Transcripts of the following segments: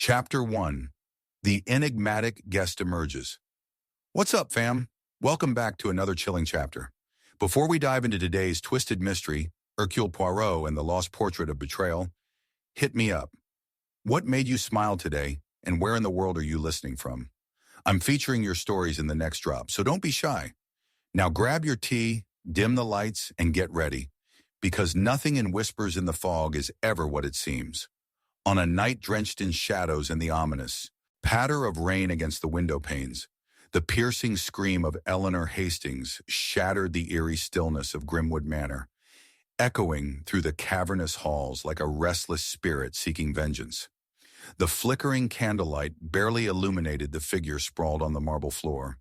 Chapter 1. The Enigmatic Guest Emerges. What's up, fam? Welcome back to another chilling chapter. Before we dive into today's twisted mystery, Hercule Poirot and the Lost Portrait of Betrayal, hit me up. What made you smile today, and where in the world are you listening from? I'm featuring your stories in the next drop, so don't be shy. Now grab your tea, dim the lights, and get ready, because nothing in Whispers in the Fog is ever what it seems. On a night drenched in shadows and the ominous patter of rain against the window panes, the piercing scream of Eleanor Hastings shattered the eerie stillness of Grimwood Manor, echoing through the cavernous halls like a restless spirit seeking vengeance. The flickering candlelight barely illuminated the figure sprawled on the marble floor,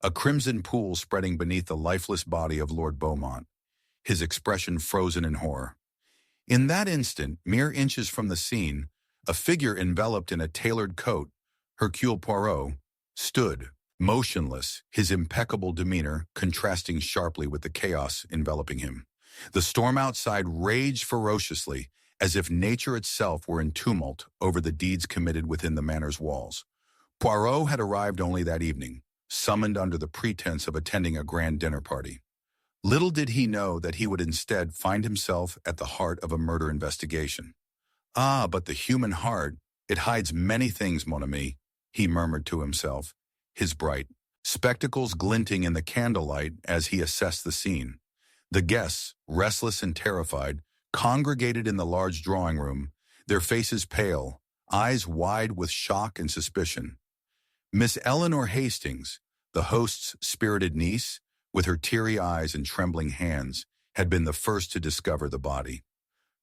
a crimson pool spreading beneath the lifeless body of Lord Beaumont, his expression frozen in horror. In that instant, mere inches from the scene, a figure enveloped in a tailored coat, Hercule Poirot, stood, motionless, his impeccable demeanor contrasting sharply with the chaos enveloping him. The storm outside raged ferociously, as if nature itself were in tumult over the deeds committed within the manor's walls. Poirot had arrived only that evening, summoned under the pretense of attending a grand dinner party. Little did he know that he would instead find himself at the heart of a murder investigation. "Ah, but the human heart, it hides many things, mon ami," he murmured to himself, his bright spectacles glinting in the candlelight as he assessed the scene. The guests, restless and terrified, congregated in the large drawing room, their faces pale, eyes wide with shock and suspicion. Miss Eleanor Hastings, the host's spirited niece, with her teary eyes and trembling hands, had been the first to discover the body.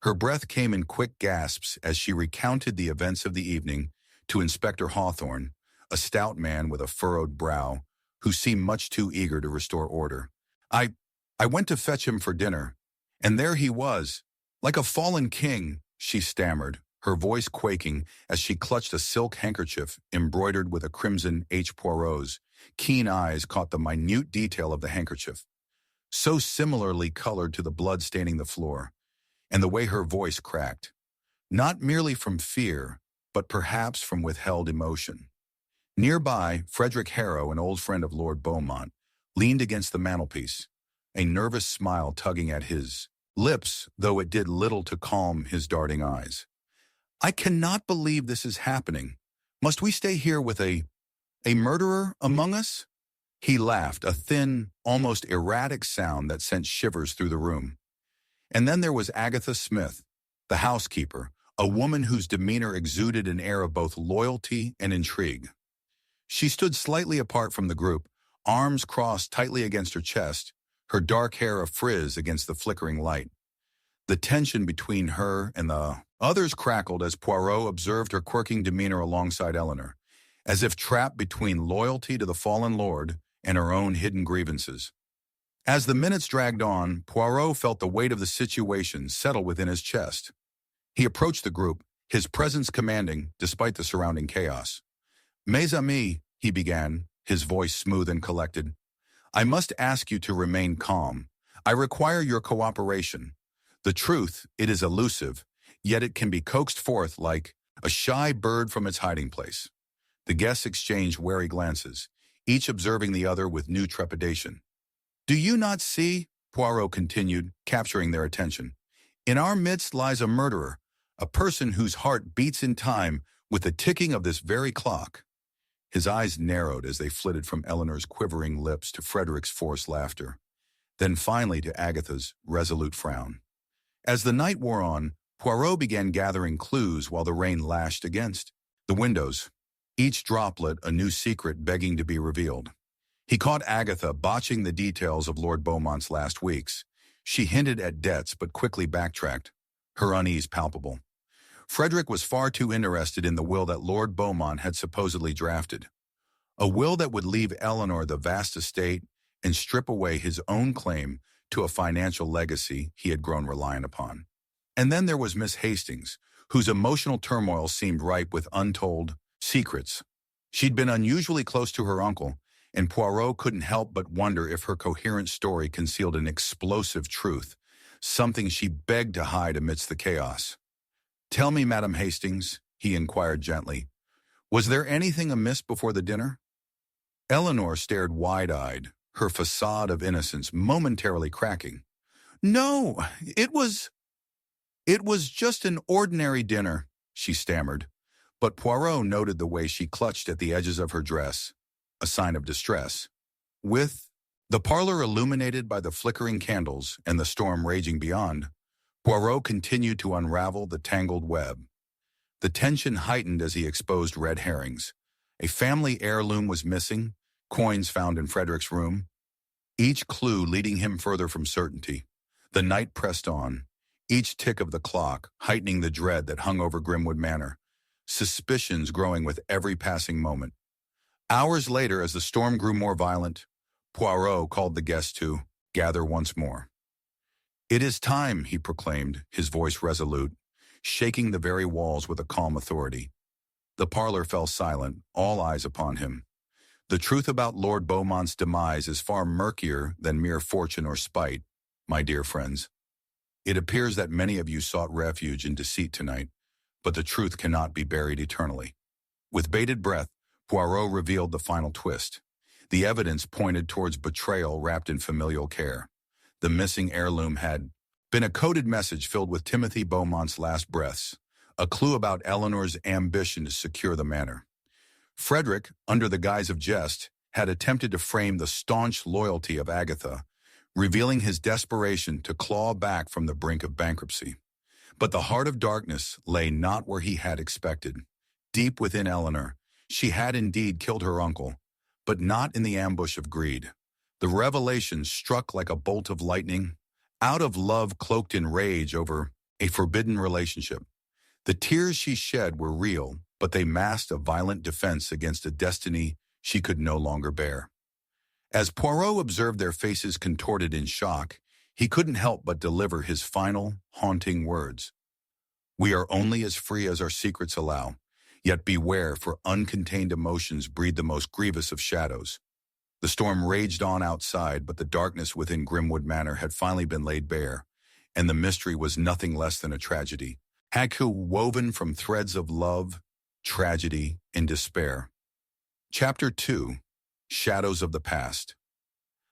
Her breath came in quick gasps as she recounted the events of the evening to Inspector Hawthorne, a stout man with a furrowed brow, who seemed much too eager to restore order. I went to fetch him for dinner, and there he was, like a fallen king," she stammered, her voice quaking as she clutched a silk handkerchief embroidered with a crimson H. Poirot's. Keen eyes caught the minute detail of the handkerchief, so similarly colored to the blood staining the floor, and the way her voice cracked, not merely from fear, but perhaps from withheld emotion. Nearby, Frederick Harrow, an old friend of Lord Beaumont, leaned against the mantelpiece, a nervous smile tugging at his lips, though it did little to calm his darting eyes. "I cannot believe this is happening. Must we stay here with a murderer among us?" He laughed, a thin, almost erratic sound that sent shivers through the room. And then there was Agatha Smith, the housekeeper, a woman whose demeanor exuded an air of both loyalty and intrigue. She stood slightly apart from the group, arms crossed tightly against her chest, her dark hair afrizz against the flickering light. The tension between her and the others crackled as Poirot observed her quirking demeanor alongside Eleanor, as if trapped between loyalty to the fallen lord and her own hidden grievances. As the minutes dragged on, Poirot felt the weight of the situation settle within his chest. He approached the group, his presence commanding despite the surrounding chaos. "Mes amis," he began, his voice smooth and collected, "I must ask you to remain calm. I require your cooperation. The truth, it is elusive, yet it can be coaxed forth like a shy bird from its hiding place." The guests exchanged wary glances, each observing the other with new trepidation. "Do you not see?" Poirot continued, capturing their attention. "In our midst lies a murderer, a person whose heart beats in time with the ticking of this very clock." His eyes narrowed as they flitted from Eleanor's quivering lips to Frederick's forced laughter, then finally to Agatha's resolute frown. As the night wore on, Poirot began gathering clues while the rain lashed against the windows, each droplet a new secret begging to be revealed. He caught Agatha botching the details of Lord Beaumont's last weeks. She hinted at debts but quickly backtracked, her unease palpable. Frederick was far too interested in the will that Lord Beaumont had supposedly drafted, a will that would leave Eleanor the vast estate and strip away his own claim to a financial legacy he had grown reliant upon. And then there was Miss Hastings, whose emotional turmoil seemed ripe with untold secrets. She'd been unusually close to her uncle, and Poirot couldn't help but wonder if her coherent story concealed an explosive truth, something she begged to hide amidst the chaos. "Tell me, Madam Hastings," he inquired gently, Was there anything amiss before the dinner? Eleanor stared wide-eyed, her facade of innocence momentarily cracking. No, it was just an ordinary dinner, she stammered. But Poirot noted the way she clutched at the edges of her dress, a sign of distress. With the parlor illuminated by the flickering candles and the storm raging beyond, Poirot continued to unravel the tangled web. The tension heightened as he exposed red herrings. A family heirloom was missing, coins found in Frederick's room, each clue leading him further from certainty. The night pressed on, each tick of the clock heightening the dread that hung over Grimwood Manor, suspicions growing with every passing moment. Hours later, as the storm grew more violent, Poirot called the guests to gather once more. "It is time," he proclaimed, his voice resolute, shaking the very walls with a calm authority. The parlor fell silent, all eyes upon him. "The truth about Lord Beaumont's demise is far murkier than mere fortune or spite, my dear friends. It appears that many of you sought refuge in deceit tonight, but the truth cannot be buried eternally." With bated breath, Poirot revealed the final twist. The evidence pointed towards betrayal wrapped in familial care. The missing heirloom had been a coded message filled with Timothy Beaumont's last breaths, a clue about Eleanor's ambition to secure the manor. Frederick, under the guise of jest, had attempted to frame the staunch loyalty of Agatha, revealing his desperation to claw back from the brink of bankruptcy. But the heart of darkness lay not where he had expected. Deep within Eleanor, she had indeed killed her uncle, but not in the ambush of greed. The revelation struck like a bolt of lightning, out of love cloaked in rage over a forbidden relationship. The tears she shed were real, but they masked a violent defense against a destiny she could no longer bear. As Poirot observed their faces contorted in shock, he couldn't help but deliver his final, haunting words. "We are only as free as our secrets allow, yet beware, for uncontained emotions breed the most grievous of shadows." The storm raged on outside, but the darkness within Grimwood Manor had finally been laid bare, and the mystery was nothing less than a tragedy. Hercule woven from threads of love, tragedy, and despair. Chapter 2. Shadows of the Past.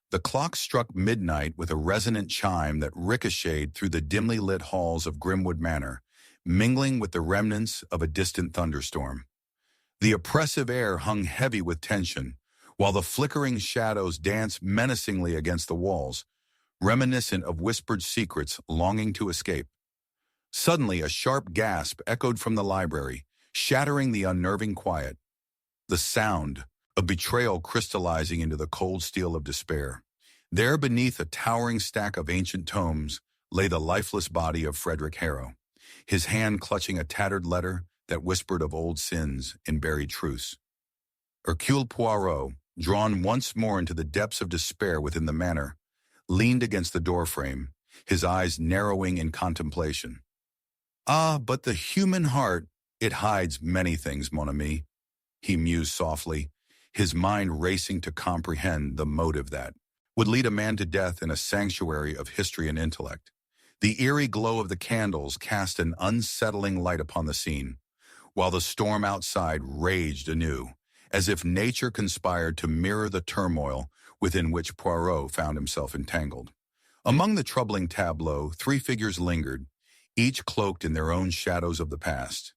The clock struck midnight with a resonant chime that ricocheted through the dimly lit halls of Grimwood Manor, mingling with the remnants of a distant thunderstorm. The oppressive air hung heavy with tension, while the flickering shadows danced menacingly against the walls, reminiscent of whispered secrets longing to escape. Suddenly, a sharp gasp echoed from the library, shattering the unnerving quiet. The sound of betrayal crystallizing into the cold steel of despair. There, beneath a towering stack of ancient tomes, lay the lifeless body of Frederick Harrow, his hand clutching a tattered letter that whispered of old sins and buried truths. Hercule Poirot, drawn once more into the depths of despair within the manor, leaned against the doorframe, his eyes narrowing in contemplation. "Ah, but the human heart, it hides many things, mon ami," he mused softly, his mind racing to comprehend the motive that would lead a man to death in a sanctuary of history and intellect. The eerie glow of the candles cast an unsettling light upon the scene, while the storm outside raged anew, as if nature conspired to mirror the turmoil within which Poirot found himself entangled. Among the troubling tableau, three figures lingered, each cloaked in their own shadows of the past.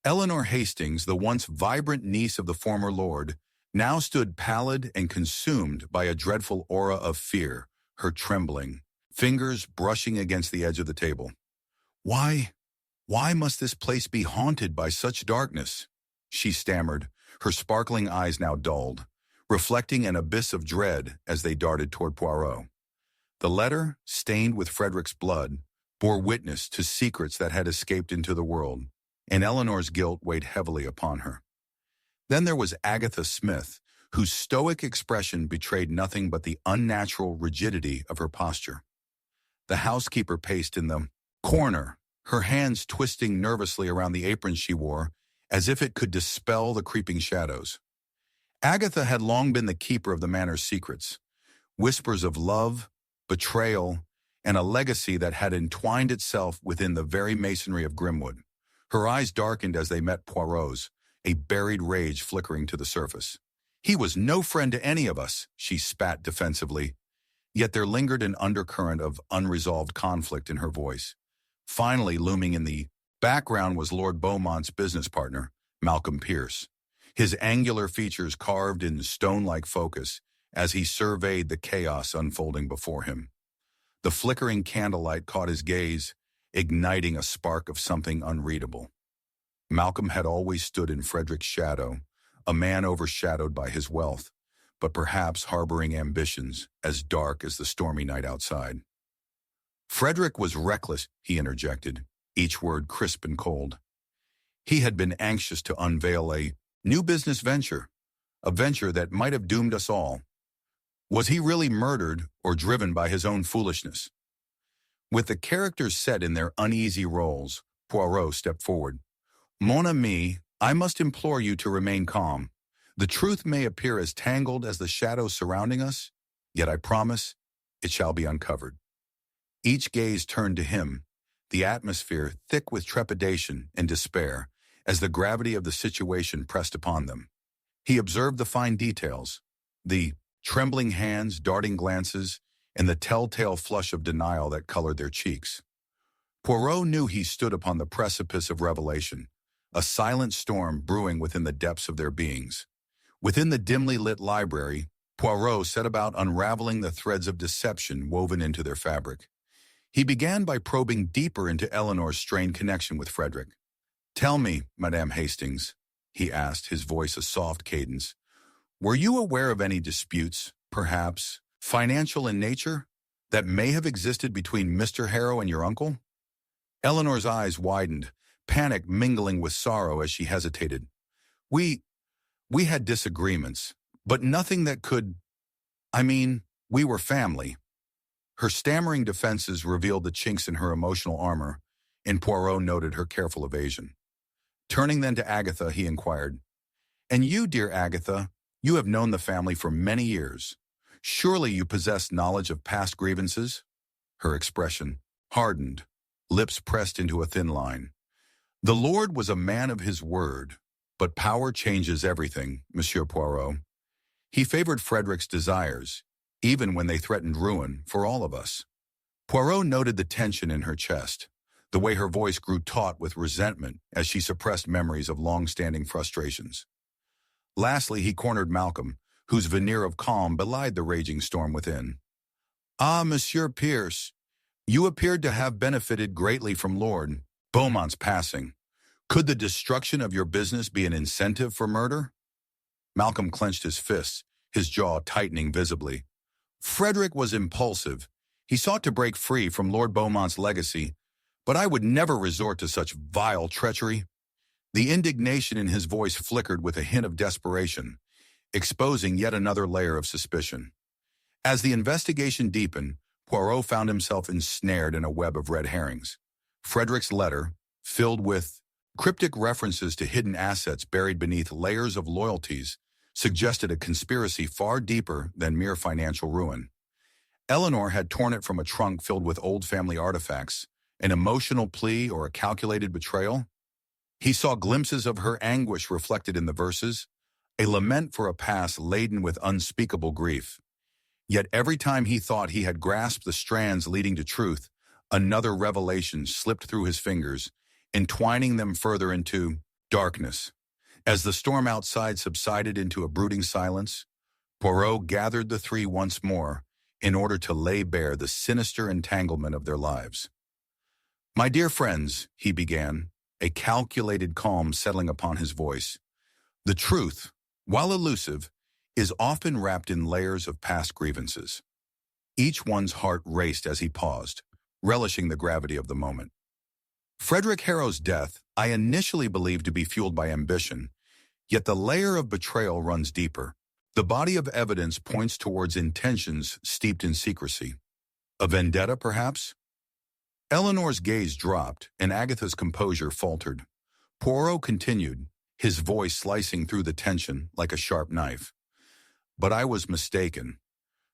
Eleanor Hastings, the once vibrant niece of the former lord, now stood pallid and consumed by a dreadful aura of fear, her trembling fingers brushing against the edge of the table. Why must this place be haunted by such darkness?" she stammered, her sparkling eyes now dulled, reflecting an abyss of dread as they darted toward Poirot. The letter, stained with Frederick's blood, bore witness to secrets that had escaped into the world, and Eleanor's guilt weighed heavily upon her. Then there was Agatha Smith, whose stoic expression betrayed nothing but the unnatural rigidity of her posture. The housekeeper paced in the corner, her hands twisting nervously around the apron she wore, as if it could dispel the creeping shadows. Agatha had long been the keeper of the manor's secrets, whispers of love, betrayal, and a legacy that had entwined itself within the very masonry of Grimwood. Her eyes darkened as they met Poirot's, a buried rage flickering to the surface. He was no friend to any of us, she spat defensively, yet there lingered an undercurrent of unresolved conflict in her voice. Finally, looming in the background was Lord Beaumont's business partner, Malcolm Pierce, his angular features carved in stone-like focus as he surveyed the chaos unfolding before him. The flickering candlelight caught his gaze, igniting a spark of something unreadable. Malcolm had always stood in Frederick's shadow, a man overshadowed by his wealth, but perhaps harboring ambitions as dark as the stormy night outside. Frederick was reckless, he interjected, each word crisp and cold. He had been anxious to unveil a new business venture, a venture that might have doomed us all. Was he really murdered or driven by his own foolishness? With the characters set in their uneasy roles, Poirot stepped forward. Mon ami, I must implore you to remain calm. The truth may appear as tangled as the shadows surrounding us, yet I promise it shall be uncovered. Each gaze turned to him, the atmosphere thick with trepidation and despair as the gravity of the situation pressed upon them. He observed the fine details, the trembling hands, darting glances, and the telltale flush of denial that colored their cheeks. Poirot knew he stood upon the precipice of revelation, a silent storm brewing within the depths of their beings. Within the dimly lit library, Poirot set about unraveling the threads of deception woven into their fabric. He began by probing deeper into Eleanor's strained connection with Frederick. "Tell me, Madame Hastings," he asked, his voice a soft cadence, "were you aware of any disputes, perhaps financial in nature, that may have existed between Mr. Harrow and your uncle?" Eleanor's eyes widened, panic mingling with sorrow as she hesitated. We had disagreements, but nothing that could... we were family." Her stammering defenses revealed the chinks in her emotional armor, and Poirot noted her careful evasion. Turning then to Agatha, he inquired, "And you, dear Agatha, you have known the family for many years. Surely you possess knowledge of past grievances?" Her expression hardened, lips pressed into a thin line. "The Lord was a man of his word, but power changes everything, Monsieur Poirot. He favored Frederick's desires, even when they threatened ruin for all of us." Poirot noted the tension in her chest, the way her voice grew taut with resentment as she suppressed memories of long-standing frustrations. Lastly, he cornered Malcolm, whose veneer of calm belied the raging storm within. "Ah, Monsieur Pierce, you appeared to have benefited greatly from Lord Beaumont's passing. Could the destruction of your business be an incentive for murder?" Malcolm clenched his fists, his jaw tightening visibly. "Frederick was impulsive. He sought to break free from Lord Beaumont's legacy, but I would never resort to such vile treachery." The indignation in his voice flickered with a hint of desperation, exposing yet another layer of suspicion. As the investigation deepened, Poirot found himself ensnared in a web of red herrings. Frederick's letter, filled with cryptic references to hidden assets buried beneath layers of loyalties, suggested a conspiracy far deeper than mere financial ruin. Eleanor had torn it from a trunk filled with old family artifacts, an emotional plea or a calculated betrayal. He saw glimpses of her anguish reflected in the verses, a lament for a past laden with unspeakable grief. Yet every time he thought he had grasped the strands leading to truth, another revelation slipped through his fingers, entwining them further into darkness. As the storm outside subsided into a brooding silence, Poirot gathered the three once more in order to lay bare the sinister entanglement of their lives. "My dear friends," he began, a calculated calm settling upon his voice, "the truth, while elusive, is often wrapped in layers of past grievances." Each one's heart raced as he paused, relishing the gravity of the moment. "Frederick Harrow's death I initially believed to be fueled by ambition, yet the layer of betrayal runs deeper. The body of evidence points towards intentions steeped in secrecy. A vendetta, perhaps?" Eleanor's gaze dropped, and Agatha's composure faltered. Poirot continued, his voice slicing through the tension like a sharp knife. "But I was mistaken.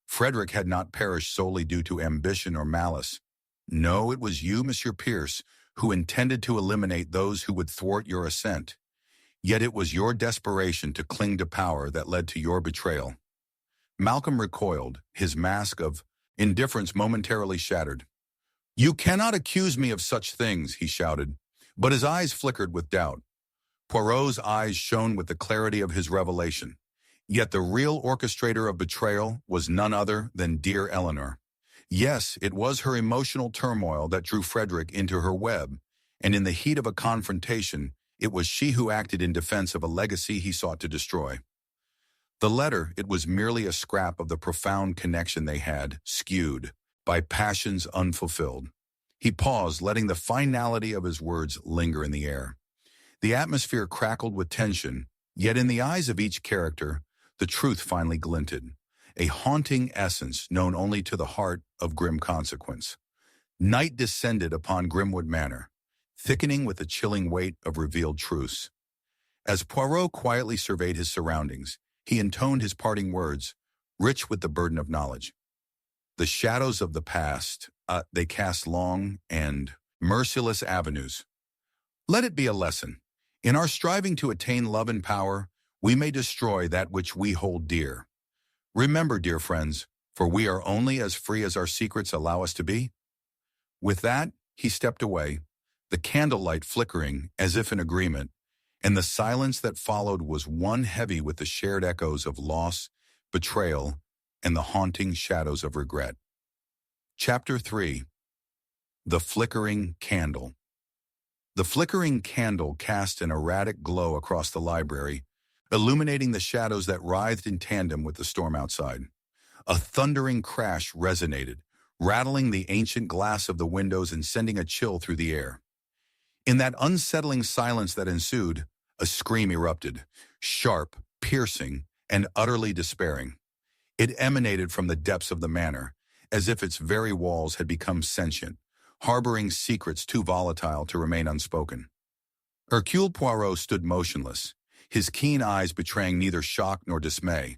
Frederick had not perished solely due to ambition or malice. No, it was you, Monsieur Pierce, who intended to eliminate those who would thwart your ascent. Yet it was your desperation to cling to power that led to your betrayal. Malcolm recoiled, his mask of indifference momentarily shattered. You cannot accuse me of such things, he shouted, but his eyes flickered with doubt. Poirot's eyes shone with the clarity of his revelation. Yet the real orchestrator of betrayal was none other than dear Eleanor. Yes, it was her emotional turmoil that drew Frederick into her web, and in the heat of a confrontation, it was she who acted in defense of a legacy he sought to destroy. The letter, it was merely a scrap of the profound connection they had, skewed by passions unfulfilled. He paused, letting the finality of his words linger in the air. The atmosphere crackled with tension, yet in the eyes of each character, the truth finally glinted, a haunting essence known only to the heart of grim consequence. Night descended upon Grimwood Manor, thickening with the chilling weight of revealed truths. As Poirot quietly surveyed his surroundings, he intoned his parting words, rich with the burden of knowledge. The shadows of the past, they cast long and merciless avenues. Let it be a lesson. In our striving to attain love and power, we may destroy that which we hold dear. Remember, dear friends, for we are only as free as our secrets allow us to be. With that, he stepped away, the candlelight flickering as if in agreement, and the silence that followed was one heavy with the shared echoes of loss, betrayal, and the haunting shadows of regret. Chapter 3. The Flickering Candle. The flickering candle cast an erratic glow across the library, illuminating the shadows that writhed in tandem with the storm outside. A thundering crash resonated, rattling the ancient glass of the windows and sending a chill through the air. In that unsettling silence that ensued, a scream erupted, sharp, piercing, and utterly despairing. It emanated from the depths of the manor, as if its very walls had become sentient, harboring secrets too volatile to remain unspoken. Hercule Poirot stood motionless, his keen eyes betraying neither shock nor dismay,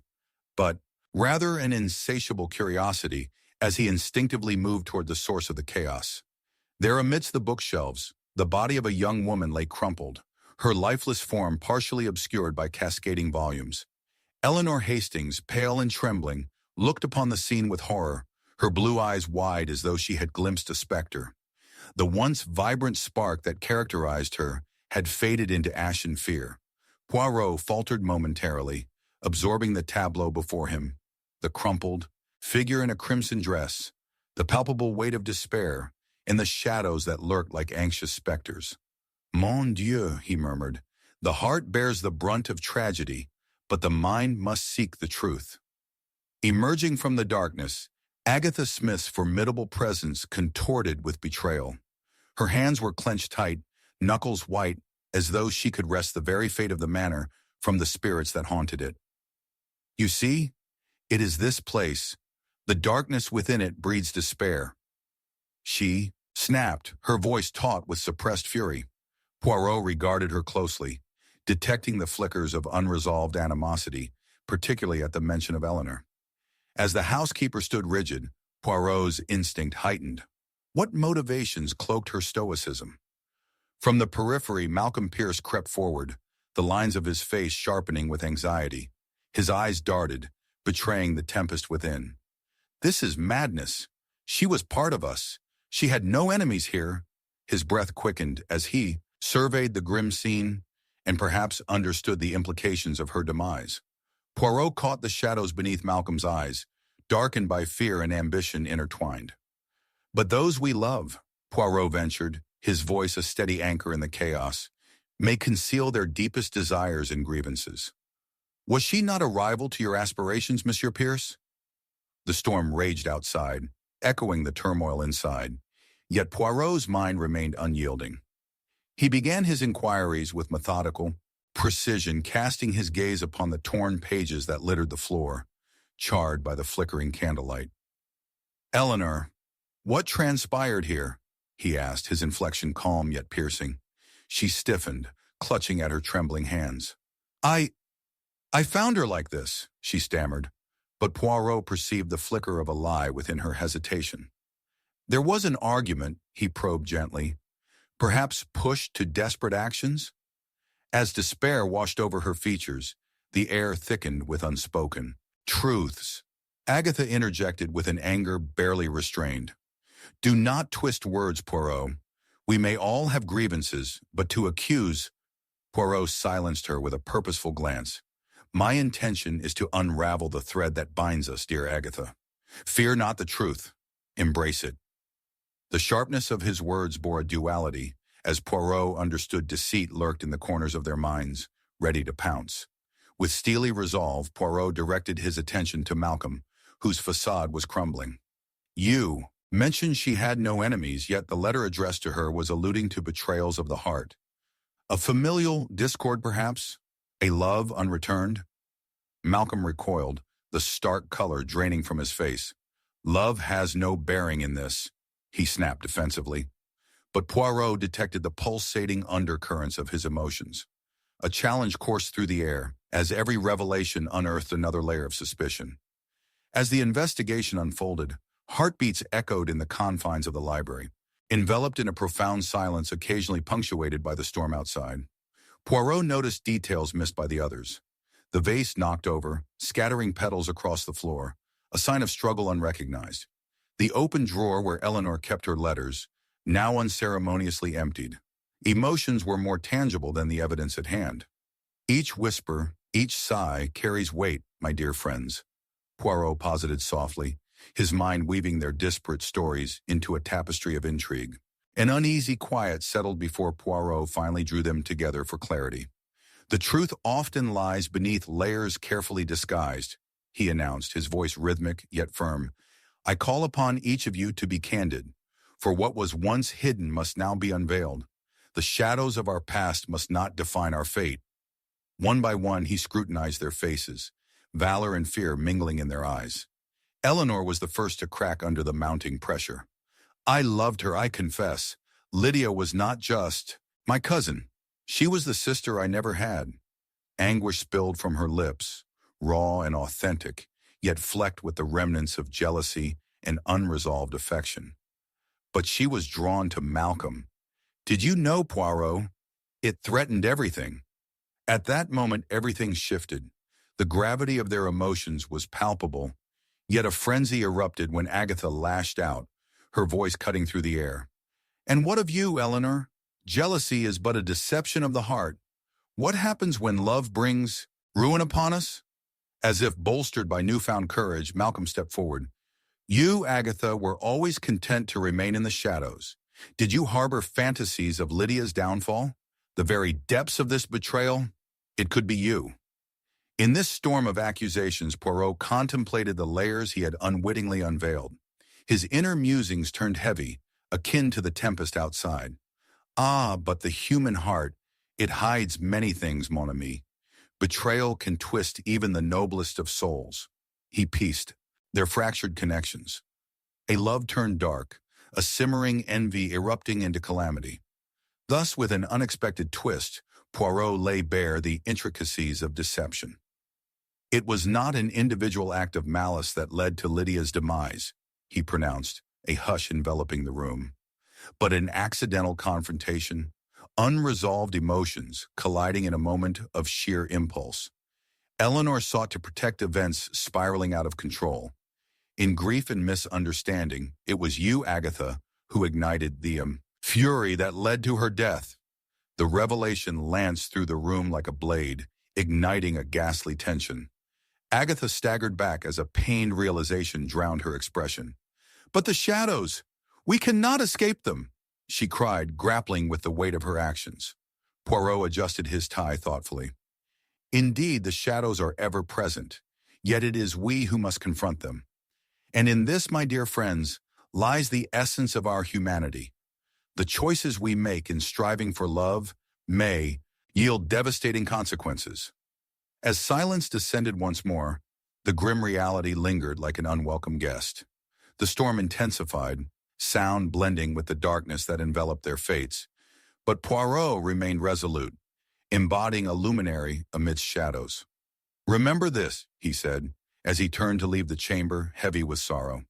but rather an insatiable curiosity as he instinctively moved toward the source of the chaos. There amidst the bookshelves, the body of a young woman lay crumpled, her lifeless form partially obscured by cascading volumes. Eleanor Hastings, pale and trembling, looked upon the scene with horror, her blue eyes wide as though she had glimpsed a specter. The once vibrant spark that characterized her had faded into ashen fear. Poirot faltered momentarily, absorbing the tableau before him, the crumpled figure in a crimson dress, the palpable weight of despair, and the shadows that lurked like anxious specters. Mon Dieu, he murmured, the heart bears the brunt of tragedy, but the mind must seek the truth. Emerging from the darkness, Agatha Smith's formidable presence contorted with betrayal. Her hands were clenched tight, knuckles white, as though she could wrest the very fate of the manor from the spirits that haunted it. You see, it is this place. The darkness within it breeds despair. She snapped, her voice taut with suppressed fury. Poirot regarded her closely, detecting the flickers of unresolved animosity, particularly at the mention of Eleanor. As the housekeeper stood rigid, Poirot's instinct heightened. What motivations cloaked her stoicism? From the periphery, Malcolm Pierce crept forward, the lines of his face sharpening with anxiety. His eyes darted, betraying the tempest within. This is madness. She was part of us. She had no enemies here. His breath quickened as he surveyed the grim scene and perhaps understood the implications of her demise. Poirot caught the shadows beneath Malcolm's eyes, darkened by fear and ambition intertwined. But those we love, Poirot ventured, his voice a steady anchor in the chaos, may conceal their deepest desires and grievances. Was she not a rival to your aspirations, Monsieur Pierce? The storm raged outside, echoing the turmoil inside, yet Poirot's mind remained unyielding. He began his inquiries with methodical precision, casting his gaze upon the torn pages that littered the floor, charred by the flickering candlelight. Eleanor, what transpired here? He asked, his inflection calm yet piercing. She stiffened, clutching at her trembling hands. I found her like this, she stammered, but Poirot perceived the flicker of a lie within her hesitation. There was an argument, he probed gently, perhaps pushed to desperate actions? As despair washed over her features, the air thickened with unspoken truths. Agatha interjected with an anger barely restrained. Do not twist words, Poirot. We may all have grievances, but to accuse— Poirot silenced her with a purposeful glance. My intention is to unravel the thread that binds us, dear Agatha. Fear not the truth. Embrace it. The sharpness of his words bore a duality, as Poirot understood deceit lurked in the corners of their minds, ready to pounce. With steely resolve, Poirot directed his attention to Malcolm, whose facade was crumbling. You mentioned she had no enemies, yet the letter addressed to her was alluding to betrayals of the heart. A familial discord, perhaps? A love unreturned? Malcolm recoiled, the stark color draining from his face. Love has no bearing in this, he snapped defensively. But Poirot detected the pulsating undercurrents of his emotions. A challenge coursed through the air, as every revelation unearthed another layer of suspicion. As the investigation unfolded, heartbeats echoed in the confines of the library, enveloped in a profound silence occasionally punctuated by the storm outside. Poirot noticed details missed by the others. The vase knocked over, scattering petals across the floor, a sign of struggle unrecognized. The open drawer where Eleanor kept her letters, now unceremoniously emptied. Emotions were more tangible than the evidence at hand. Each whisper, each sigh carries weight, my dear friends, Poirot posited softly, his mind weaving their disparate stories into a tapestry of intrigue. An uneasy quiet settled before Poirot finally drew them together for clarity. The truth often lies beneath layers carefully disguised, he announced, his voice rhythmic yet firm. I call upon each of you to be candid, for what was once hidden must now be unveiled. The shadows of our past must not define our fate. One by one, he scrutinized their faces, valor and fear mingling in their eyes. Eleanor was the first to crack under the mounting pressure. I loved her, I confess. Lydia was not just my cousin. She was the sister I never had. Anguish spilled from her lips, raw and authentic, yet flecked with the remnants of jealousy and unresolved affection. But she was drawn to Malcolm. Did you know, Poirot? It threatened everything. At that moment, everything shifted. The gravity of their emotions was palpable, yet a frenzy erupted when Agatha lashed out, her voice cutting through the air. And what of you, Eleanor? Jealousy is but a deception of the heart. What happens when love brings ruin upon us? As if bolstered by newfound courage, Malcolm stepped forward. You, Agatha, were always content to remain in the shadows. Did you harbor fantasies of Lydia's downfall? The very depths of this betrayal? It could be you. In this storm of accusations, Poirot contemplated the layers he had unwittingly unveiled. His inner musings turned heavy, akin to the tempest outside. Ah, but the human heart, it hides many things, mon ami. Betrayal can twist even the noblest of souls. He pieced their fractured connections. A love turned dark, a simmering envy erupting into calamity. Thus, with an unexpected twist, Poirot lay bare the intricacies of deception. It was not an individual act of malice that led to Lydia's demise, he pronounced, a hush enveloping the room, but an accidental confrontation, unresolved emotions colliding in a moment of sheer impulse. Eleanor sought to protect events spiraling out of control. In grief and misunderstanding, it was you, Agatha, who ignited the fury that led to her death. The revelation lanced through the room like a blade, igniting a ghastly tension. Agatha staggered back as a pained realization drowned her expression. But the shadows! We cannot escape them! She cried, grappling with the weight of her actions. Poirot adjusted his tie thoughtfully. Indeed, the shadows are ever present, yet it is we who must confront them. And in this, my dear friends, lies the essence of our humanity. The choices we make in striving for love may yield devastating consequences. As silence descended once more, the grim reality lingered like an unwelcome guest. The storm intensified, sound blending with the darkness that enveloped their fates. But Poirot remained resolute, embodying a luminary amidst shadows. Remember this, he said, as he turned to leave the chamber, heavy with sorrow.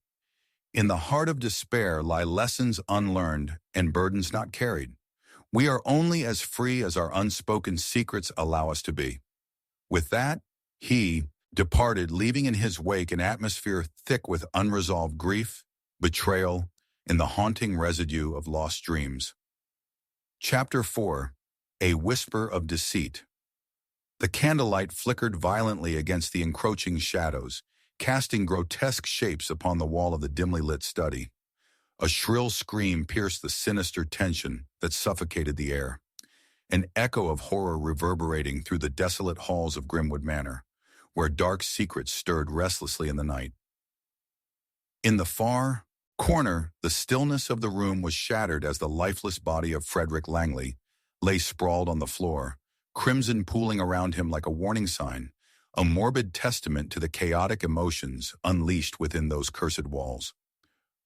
In the heart of despair lie lessons unlearned and burdens not carried. We are only as free as our unspoken secrets allow us to be. With that, he departed, leaving in his wake an atmosphere thick with unresolved grief, betrayal, and the haunting residue of lost dreams. Chapter 4. A Whisper of Deceit. The candlelight flickered violently against the encroaching shadows, casting grotesque shapes upon the wall of the dimly lit study. A shrill scream pierced the sinister tension that suffocated the air, an echo of horror reverberating through the desolate halls of Grimwood Manor, where dark secrets stirred restlessly in the night. In the far corner, the stillness of the room was shattered as the lifeless body of Frederick Langley lay sprawled on the floor, crimson pooling around him like a warning sign, a morbid testament to the chaotic emotions unleashed within those cursed walls.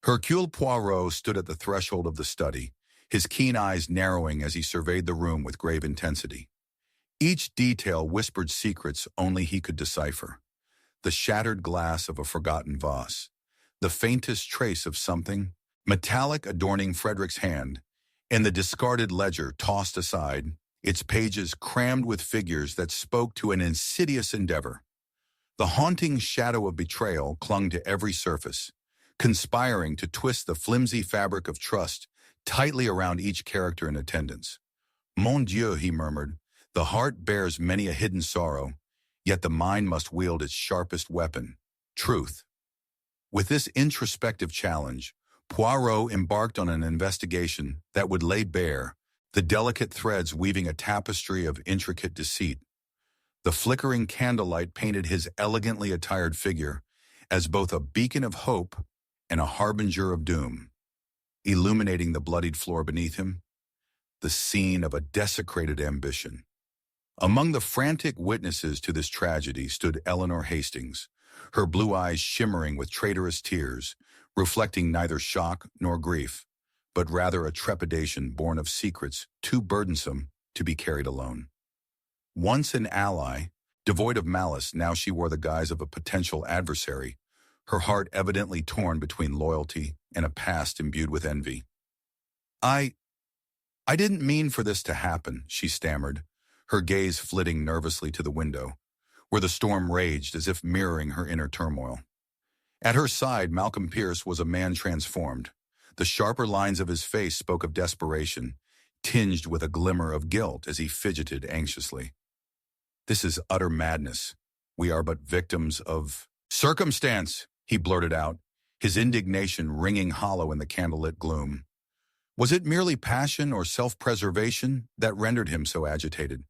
Hercule Poirot stood at the threshold of the study, his keen eyes narrowing as he surveyed the room with grave intensity. Each detail whispered secrets only he could decipher. The shattered glass of a forgotten vase, the faintest trace of something metallic adorning Frederick's hand, and the discarded ledger tossed aside, its pages crammed with figures that spoke to an insidious endeavor. The haunting shadow of betrayal clung to every surface, conspiring to twist the flimsy fabric of trust tightly around each character in attendance. Mon Dieu, he murmured, the heart bears many a hidden sorrow, yet the mind must wield its sharpest weapon, truth. With this introspective challenge, Poirot embarked on an investigation that would lay bare the delicate threads weaving a tapestry of intricate deceit. The flickering candlelight painted his elegantly attired figure as both a beacon of hope and a harbinger of doom, illuminating the bloodied floor beneath him, the scene of a desecrated ambition. Among the frantic witnesses to this tragedy stood Eleanor Hastings, her blue eyes shimmering with traitorous tears, reflecting neither shock nor grief, but rather a trepidation born of secrets too burdensome to be carried alone. Once an ally, devoid of malice, now she wore the guise of a potential adversary, her heart evidently torn between loyalty and a past imbued with envy. I didn't mean for this to happen, she stammered, her gaze flitting nervously to the window, where the storm raged as if mirroring her inner turmoil. At her side, Malcolm Pierce was a man transformed. The sharper lines of his face spoke of desperation, tinged with a glimmer of guilt as he fidgeted anxiously. This is utter madness. We are but victims of circumstance, he blurted out, his indignation ringing hollow in the candlelit gloom. Was it merely passion or self-preservation that rendered him so agitated?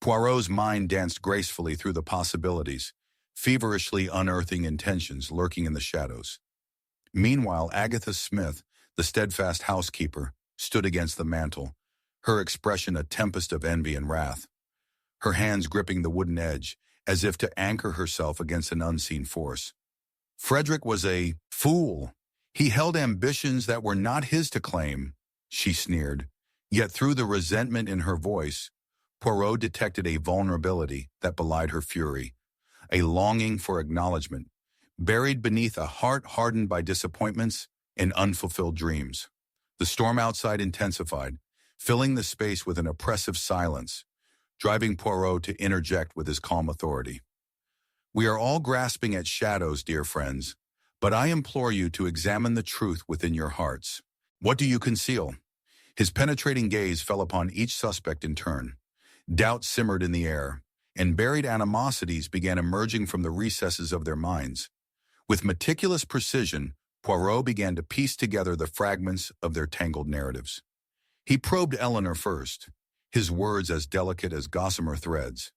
Poirot's mind danced gracefully through the possibilities, feverishly unearthing intentions lurking in the shadows. Meanwhile, Agatha Smith, the steadfast housekeeper, stood against the mantel, her expression a tempest of envy and wrath, her hands gripping the wooden edge as if to anchor herself against an unseen force. Frederick was a fool. He held ambitions that were not his to claim, she sneered. Yet through the resentment in her voice, Poirot detected a vulnerability that belied her fury, a longing for acknowledgement, buried beneath a heart hardened by disappointments and unfulfilled dreams. The storm outside intensified, filling the space with an oppressive silence, driving Poirot to interject with his calm authority. We are all grasping at shadows, dear friends, but I implore you to examine the truth within your hearts. What do you conceal? His penetrating gaze fell upon each suspect in turn. Doubt simmered in the air, and buried animosities began emerging from the recesses of their minds. With meticulous precision, Poirot began to piece together the fragments of their tangled narratives. He probed Eleanor first, his words as delicate as gossamer threads.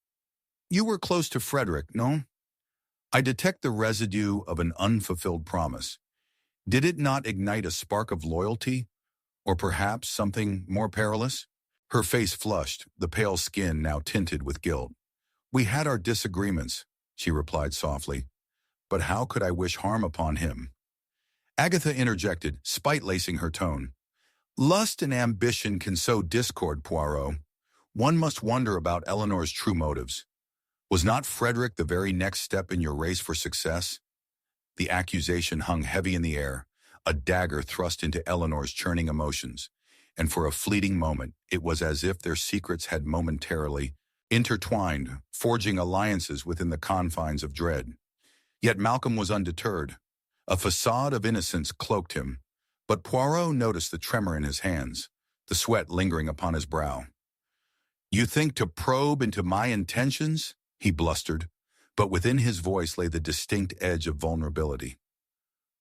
You were close to Frederick, no? I detect the residue of an unfulfilled promise. Did it not ignite a spark of loyalty, or perhaps something more perilous? Her face flushed, the pale skin now tinted with guilt. We had our disagreements, she replied softly, but how could I wish harm upon him? Agatha interjected, spite lacing her tone. Lust and ambition can sow discord, Poirot. One must wonder about Eleanor's true motives. Was not Frederick the very next step in your race for success? The accusation hung heavy in the air, a dagger thrust into Eleanor's churning emotions, and for a fleeting moment, it was as if their secrets had momentarily intertwined, forging alliances within the confines of dread. Yet Malcolm was undeterred. A facade of innocence cloaked him, but Poirot noticed the tremor in his hands, the sweat lingering upon his brow. "You think to probe into my intentions?" he blustered, but within his voice lay the distinct edge of vulnerability.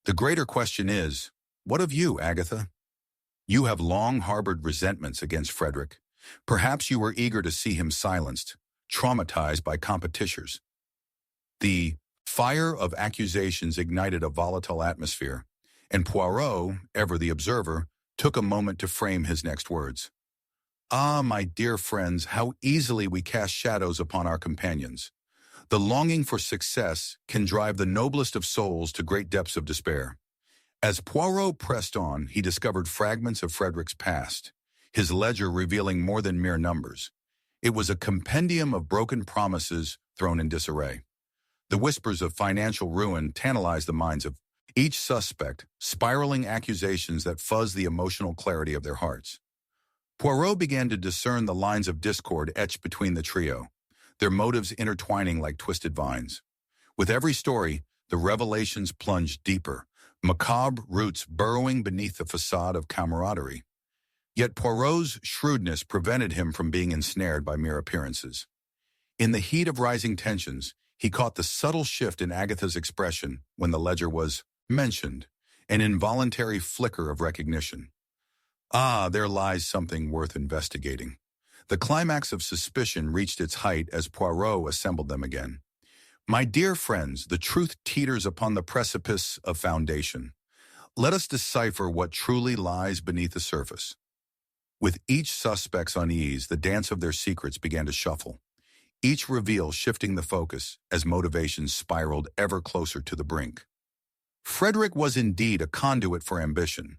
"The greater question is, what of you, Agatha? You have long harbored resentments against Frederick. Perhaps you were eager to see him silenced, traumatized by competitors." The fire of accusations ignited a volatile atmosphere, and Poirot, ever the observer, took a moment to frame his next words. "Ah, my dear friends, how easily we cast shadows upon our companions. The longing for success can drive the noblest of souls to great depths of despair." As Poirot pressed on, he discovered fragments of Frederick's past, his ledger revealing more than mere numbers. It was a compendium of broken promises thrown in disarray. The whispers of financial ruin tantalized the minds of each suspect, spiraling accusations that fuzzed the emotional clarity of their hearts. Poirot began to discern the lines of discord etched between the trio, their motives intertwining like twisted vines. With every story, the revelations plunged deeper, macabre roots burrowing beneath the facade of camaraderie. Yet Poirot's shrewdness prevented him from being ensnared by mere appearances. In the heat of rising tensions, he caught the subtle shift in Agatha's expression when the ledger was mentioned, an involuntary flicker of recognition. Ah, there lies something worth investigating. The climax of suspicion reached its height as Poirot assembled them again. "My dear friends, the truth teeters upon the precipice of foundation. Let us decipher what truly lies beneath the surface." With each suspect's unease, the dance of their secrets began to shuffle, each reveal shifting the focus as motivations spiraled ever closer to the brink. Frederick was indeed a conduit for ambition.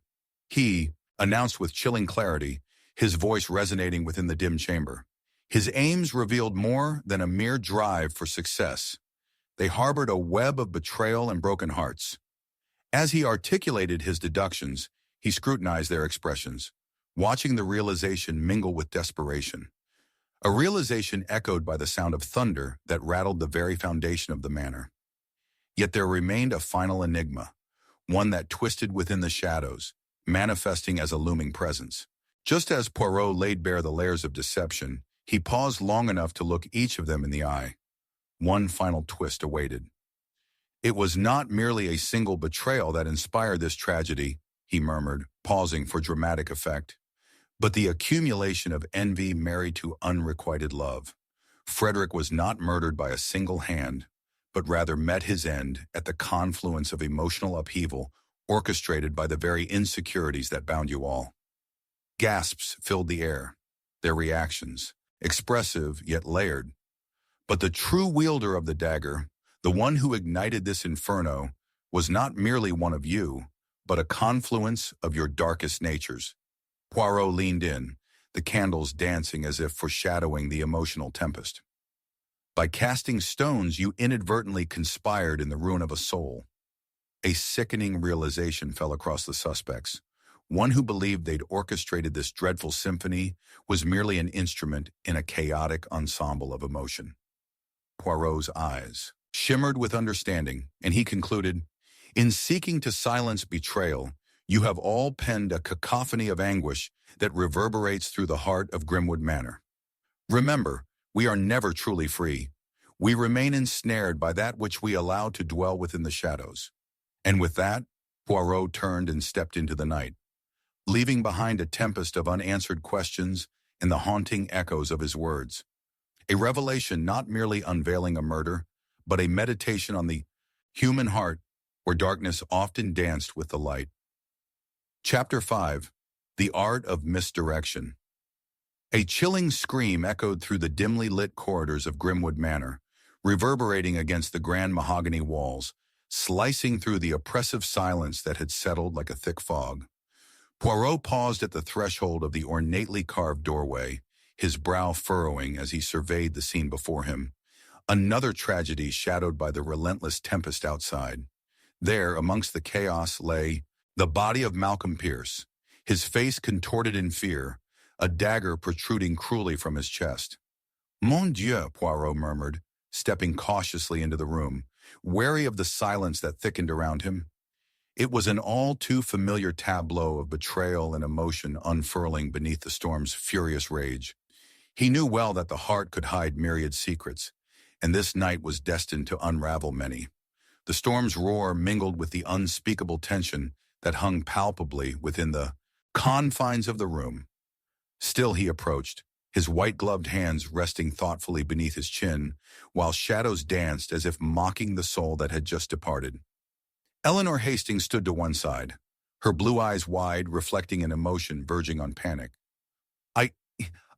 He announced with chilling clarity, his voice resonating within the dim chamber. His aims revealed more than a mere drive for success. They harbored a web of betrayal and broken hearts. As he articulated his deductions, he scrutinized their expressions, watching the realization mingle with desperation. A realization echoed by the sound of thunder that rattled the very foundation of the manor. Yet there remained a final enigma, one that twisted within the shadows, manifesting as a looming presence. Just as Poirot laid bare the layers of deception, he paused long enough to look each of them in the eye. One final twist awaited. "It was not merely a single betrayal that inspired this tragedy," he murmured, pausing for dramatic effect, "but the accumulation of envy married to unrequited love. Frederick was not murdered by a single hand, but rather met his end at the confluence of emotional upheaval orchestrated by the very insecurities that bound you all." Gasps filled the air, their reactions, expressive yet layered. But the true wielder of the dagger, the one who ignited this inferno, was not merely one of you, but a confluence of your darkest natures. Poirot leaned in, the candles dancing as if foreshadowing the emotional tempest. "By casting stones, you inadvertently conspired in the ruin of a soul." A sickening realization fell across the suspects. One who believed they'd orchestrated this dreadful symphony was merely an instrument in a chaotic ensemble of emotion. Poirot's eyes shimmered with understanding, and he concluded, "In seeking to silence betrayal, you have all penned a cacophony of anguish that reverberates through the heart of Grimwood Manor. Remember, we are never truly free. We remain ensnared by that which we allow to dwell within the shadows." And with that, Poirot turned and stepped into the night, leaving behind a tempest of unanswered questions and the haunting echoes of his words. A revelation not merely unveiling a murder, but a meditation on the human heart where darkness often danced with the light. Chapter 5. The Art of Misdirection. A chilling scream echoed through the dimly lit corridors of Grimwood Manor, reverberating against the grand mahogany walls, slicing through the oppressive silence that had settled like a thick fog. Poirot paused at the threshold of the ornately carved doorway, his brow furrowing as he surveyed the scene before him. Another tragedy shadowed by the relentless tempest outside. There, amongst the chaos, lay the body of Malcolm Pierce, his face contorted in fear, a dagger protruding cruelly from his chest. Mon Dieu, Poirot murmured, stepping cautiously into the room, wary of the silence that thickened around him. It was an all too familiar tableau of betrayal and emotion unfurling beneath the storm's furious rage. He knew well that the heart could hide myriad secrets, and this night was destined to unravel many. The storm's roar mingled with the unspeakable tension that hung palpably within the confines of the room. Still he approached, his white-gloved hands resting thoughtfully beneath his chin, while shadows danced as if mocking the soul that had just departed. Eleanor Hastings stood to one side, her blue eyes wide, reflecting an emotion verging on panic. I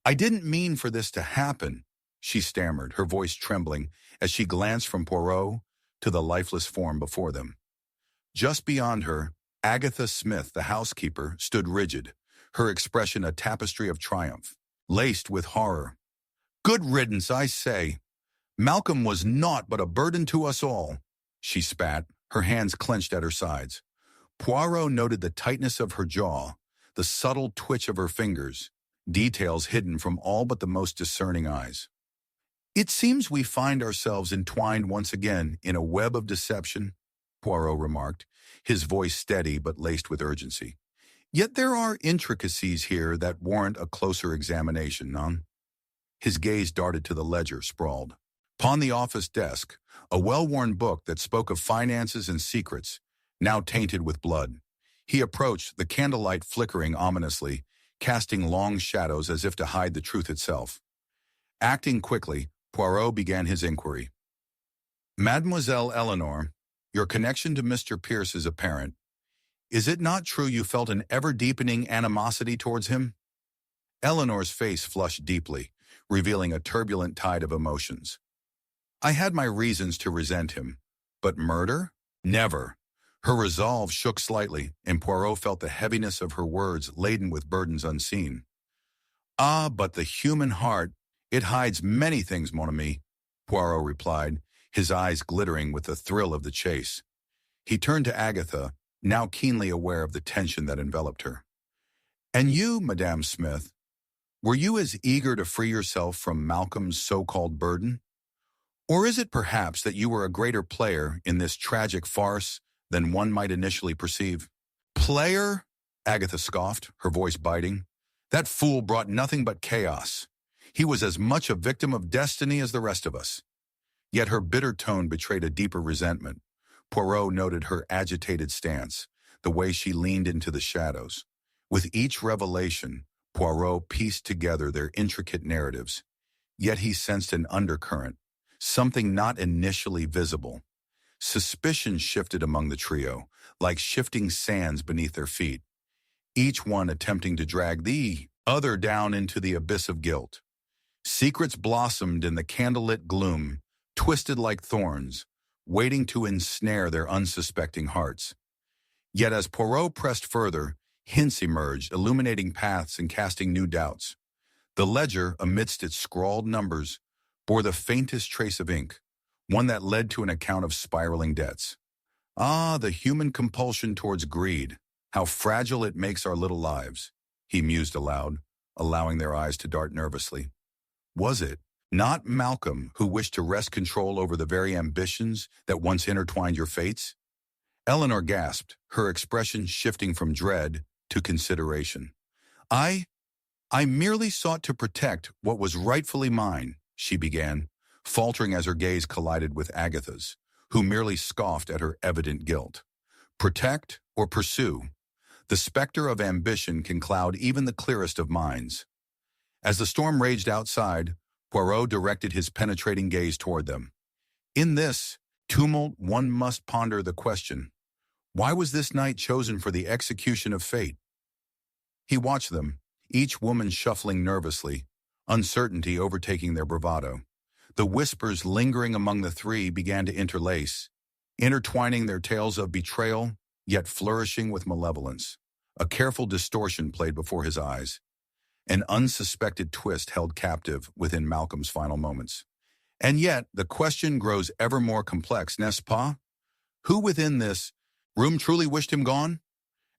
I didn't mean for this to happen, she stammered, her voice trembling as she glanced from Poirot to the lifeless form before them. Just beyond her, Agatha Smith, the housekeeper, stood rigid, her expression a tapestry of triumph, laced with horror. Good riddance, I say. Malcolm was naught but a burden to us all, she spat, her hands clenched at her sides. Poirot noted the tightness of her jaw, the subtle twitch of her fingers, details hidden from all but the most discerning eyes. It seems we find ourselves entwined once again in a web of deception, Poirot remarked, his voice steady but laced with urgency. Yet there are intricacies here that warrant a closer examination, none? His gaze darted to the ledger sprawled. Upon the office desk, a well-worn book that spoke of finances and secrets, now tainted with blood. He approached, the candlelight flickering ominously, casting long shadows as if to hide the truth itself. Acting quickly, Poirot began his inquiry. Mademoiselle Eleanor, your connection to Mr. Pierce is apparent. Is it not true you felt an ever-deepening animosity towards him? Eleanor's face flushed deeply, revealing a turbulent tide of emotions. I had my reasons to resent him, but murder? Never. Her resolve shook slightly, and Poirot felt the heaviness of her words laden with burdens unseen. Ah, but the human heart, it hides many things, mon ami, Poirot replied, his eyes glittering with the thrill of the chase. He turned to Agatha, now keenly aware of the tension that enveloped her. And you, Madame Smith, were you as eager to free yourself from Malcolm's so-called burden? Or is it perhaps that you were a greater player in this tragic farce than one might initially perceive? Player? Agatha scoffed, her voice biting. That fool brought nothing but chaos. He was as much a victim of destiny as the rest of us. Yet her bitter tone betrayed a deeper resentment. Poirot noted her agitated stance, the way she leaned into the shadows. With each revelation, Poirot pieced together their intricate narratives. Yet he sensed an undercurrent, something not initially visible. Suspicion shifted among the trio, like shifting sands beneath their feet, each one attempting to drag the other down into the abyss of guilt. Secrets blossomed in the candlelit gloom, twisted like thorns, waiting to ensnare their unsuspecting hearts. Yet as Poirot pressed further, hints emerged, illuminating paths and casting new doubts. The ledger, amidst its scrawled numbers, bore the faintest trace of ink, one that led to an account of spiraling debts. Ah, the human compulsion towards greed, how fragile it makes our little lives, he mused aloud, allowing their eyes to dart nervously. Was it not Malcolm who wished to wrest control over the very ambitions that once intertwined your fates? Eleanor gasped, her expression shifting from dread to consideration. I merely sought to protect what was rightfully mine, she began, faltering as her gaze collided with Agatha's, who merely scoffed at her evident guilt. Protect or pursue? The specter of ambition can cloud even the clearest of minds. As the storm raged outside, Poirot directed his penetrating gaze toward them. In this tumult, one must ponder the question, why was this night chosen for the execution of fate? He watched them, each woman shuffling nervously, uncertainty overtaking their bravado. The whispers lingering among the three began to interlace, intertwining their tales of betrayal, yet flourishing with malevolence. A careful distortion played before his eyes, an unsuspected twist held captive within Malcolm's final moments. And yet, the question grows ever more complex, n'est-ce pas? Who within this room truly wished him gone?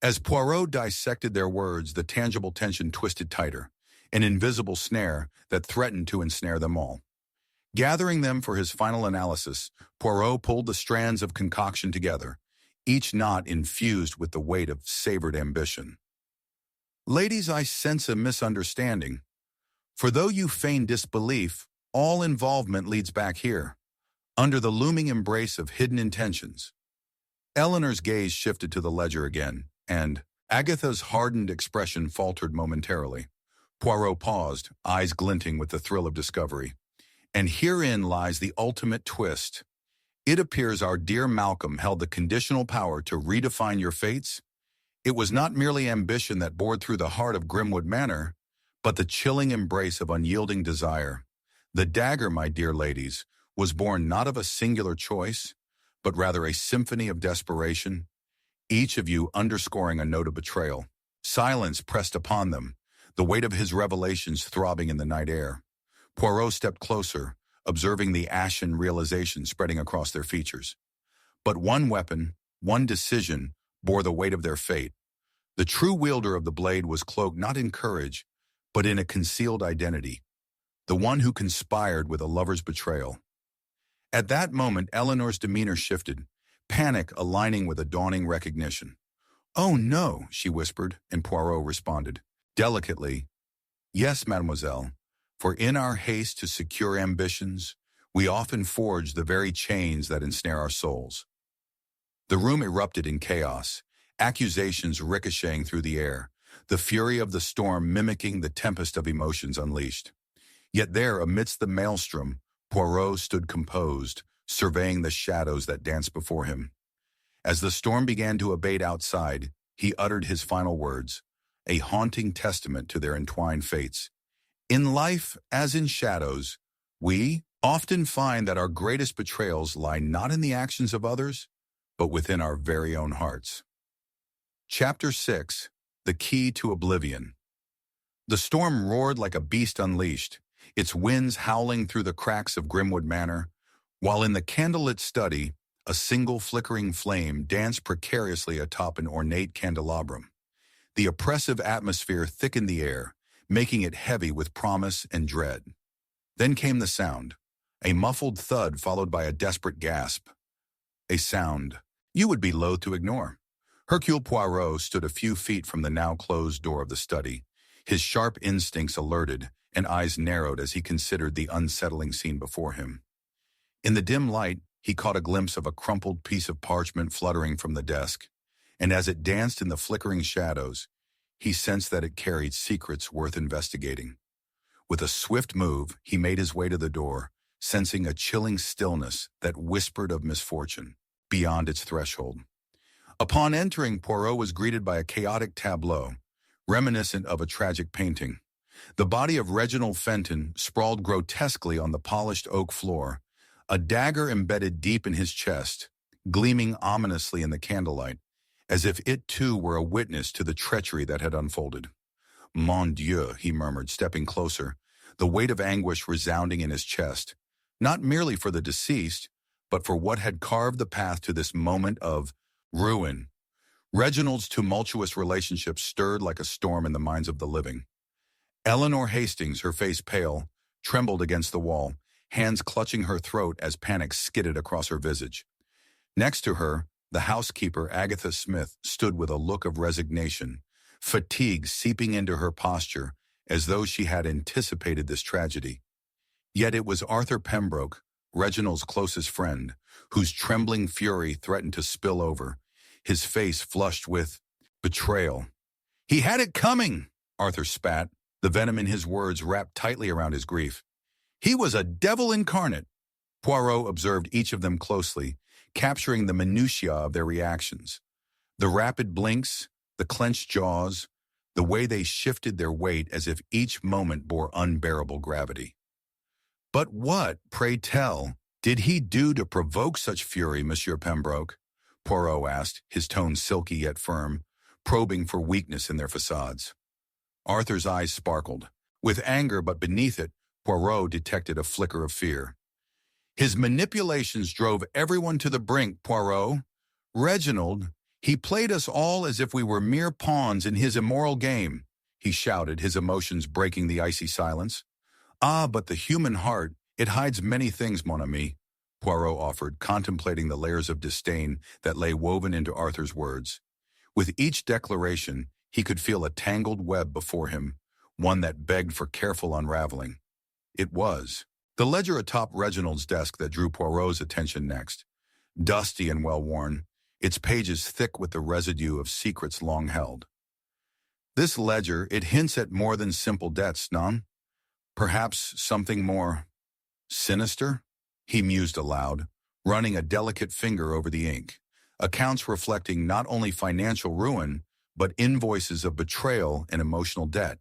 As Poirot dissected their words, the tangible tension twisted tighter, an invisible snare that threatened to ensnare them all. Gathering them for his final analysis, Poirot pulled the strands of concoction together, each knot infused with the weight of savored ambition. Ladies, I sense a misunderstanding. For though you feign disbelief, all involvement leads back here, under the looming embrace of hidden intentions. Eleanor's gaze shifted to the ledger again, and Agatha's hardened expression faltered momentarily. Poirot paused, eyes glinting with the thrill of discovery. And herein lies the ultimate twist. It appears our dear Malcolm held the conditional power to redefine your fates. It was not merely ambition that bored through the heart of Grimwood Manor, but the chilling embrace of unyielding desire. The dagger, my dear ladies, was born not of a singular choice, but rather a symphony of desperation, each of you underscoring a note of betrayal. Silence pressed upon them, the weight of his revelations throbbing in the night air. Poirot stepped closer, observing the ashen realization spreading across their features. But one weapon, one decision, bore the weight of their fate. The true wielder of the blade was cloaked not in courage, but in a concealed identity, the one who conspired with a lover's betrayal. At that moment, Eleanor's demeanor shifted, panic aligning with a dawning recognition. "Oh no," she whispered, and Poirot responded, delicately, "Yes, mademoiselle. For in our haste to secure ambitions, we often forge the very chains that ensnare our souls." The room erupted in chaos, accusations ricocheting through the air, the fury of the storm mimicking the tempest of emotions unleashed. Yet there, amidst the maelstrom, Poirot stood composed, surveying the shadows that danced before him. As the storm began to abate outside, he uttered his final words, a haunting testament to their entwined fates. "In life, as in shadows, we often find that our greatest betrayals lie not in the actions of others, but within our very own hearts." Chapter 6. The Key to Oblivion. The storm roared like a beast unleashed, its winds howling through the cracks of Grimwood Manor, while in the candlelit study, a single flickering flame danced precariously atop an ornate candelabrum. The oppressive atmosphere thickened the air, making it heavy with promise and dread. Then came the sound, a muffled thud followed by a desperate gasp. A sound you would be loath to ignore. Hercule Poirot stood a few feet from the now closed door of the study, his sharp instincts alerted and eyes narrowed as he considered the unsettling scene before him. In the dim light, he caught a glimpse of a crumpled piece of parchment fluttering from the desk, and as it danced in the flickering shadows, he sensed that it carried secrets worth investigating. With a swift move, he made his way to the door, sensing a chilling stillness that whispered of misfortune beyond its threshold. Upon entering, Poirot was greeted by a chaotic tableau, reminiscent of a tragic painting. The body of Reginald Fenton sprawled grotesquely on the polished oak floor, a dagger embedded deep in his chest, gleaming ominously in the candlelight, as if it too were a witness to the treachery that had unfolded. "Mon Dieu," he murmured, stepping closer, the weight of anguish resounding in his chest, not merely for the deceased, but for what had carved the path to this moment of ruin. Reginald's tumultuous relationship stirred like a storm in the minds of the living. Eleanor Hastings, her face pale, trembled against the wall, hands clutching her throat as panic skidded across her visage. Next to her, the housekeeper, Agatha Smith, stood with a look of resignation, fatigue seeping into her posture as though she had anticipated this tragedy. Yet it was Arthur Pembroke, Reginald's closest friend, whose trembling fury threatened to spill over, his face flushed with betrayal. "He had it coming," Arthur spat, the venom in his words wrapped tightly around his grief. "He was a devil incarnate." Poirot observed each of them closely, capturing the minutiae of their reactions. The rapid blinks, the clenched jaws, the way they shifted their weight as if each moment bore unbearable gravity. "But what, pray tell, did he do to provoke such fury, Monsieur Pembroke?" Poirot asked, his tone silky yet firm, probing for weakness in their facades. Arthur's eyes sparkled. With anger, but beneath it, Poirot detected a flicker of fear. "His manipulations drove everyone to the brink, Poirot. Reginald, He played us all as if we were mere pawns in his immoral game, he shouted, his emotions breaking the icy silence. Ah, but the human heart, it hides many things, mon ami, Poirot offered, contemplating the layers of disdain that lay woven into Arthur's words. With each declaration, he could feel a tangled web before him, one that begged for careful unraveling. It was the ledger atop Reginald's desk that drew Poirot's attention next. Dusty and well-worn, its pages thick with the residue of secrets long held. This ledger, it hints at more than simple debts, non? Perhaps something more sinister? He mused aloud, running a delicate finger over the ink. Accounts reflecting not only financial ruin, but invoices of betrayal and emotional debt.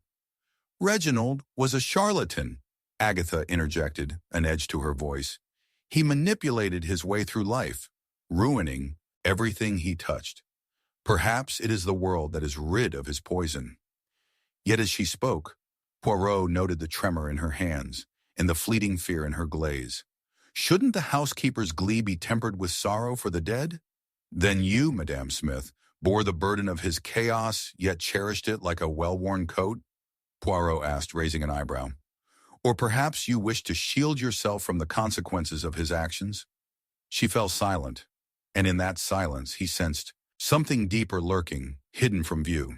Reginald was a charlatan, Agatha interjected, an edge to her voice. He manipulated his way through life, ruining everything he touched. Perhaps it is the world that is rid of his poison. Yet as she spoke, Poirot noted the tremor in her hands and the fleeting fear in her glaze. Shouldn't the housekeeper's glee be tempered with sorrow for the dead? Then you, Madame Smith, bore the burden of his chaos, yet cherished it like a well-worn coat? Poirot asked, raising an eyebrow. Or perhaps you wished to shield yourself from the consequences of his actions? She fell silent, and in that silence he sensed something deeper lurking, hidden from view.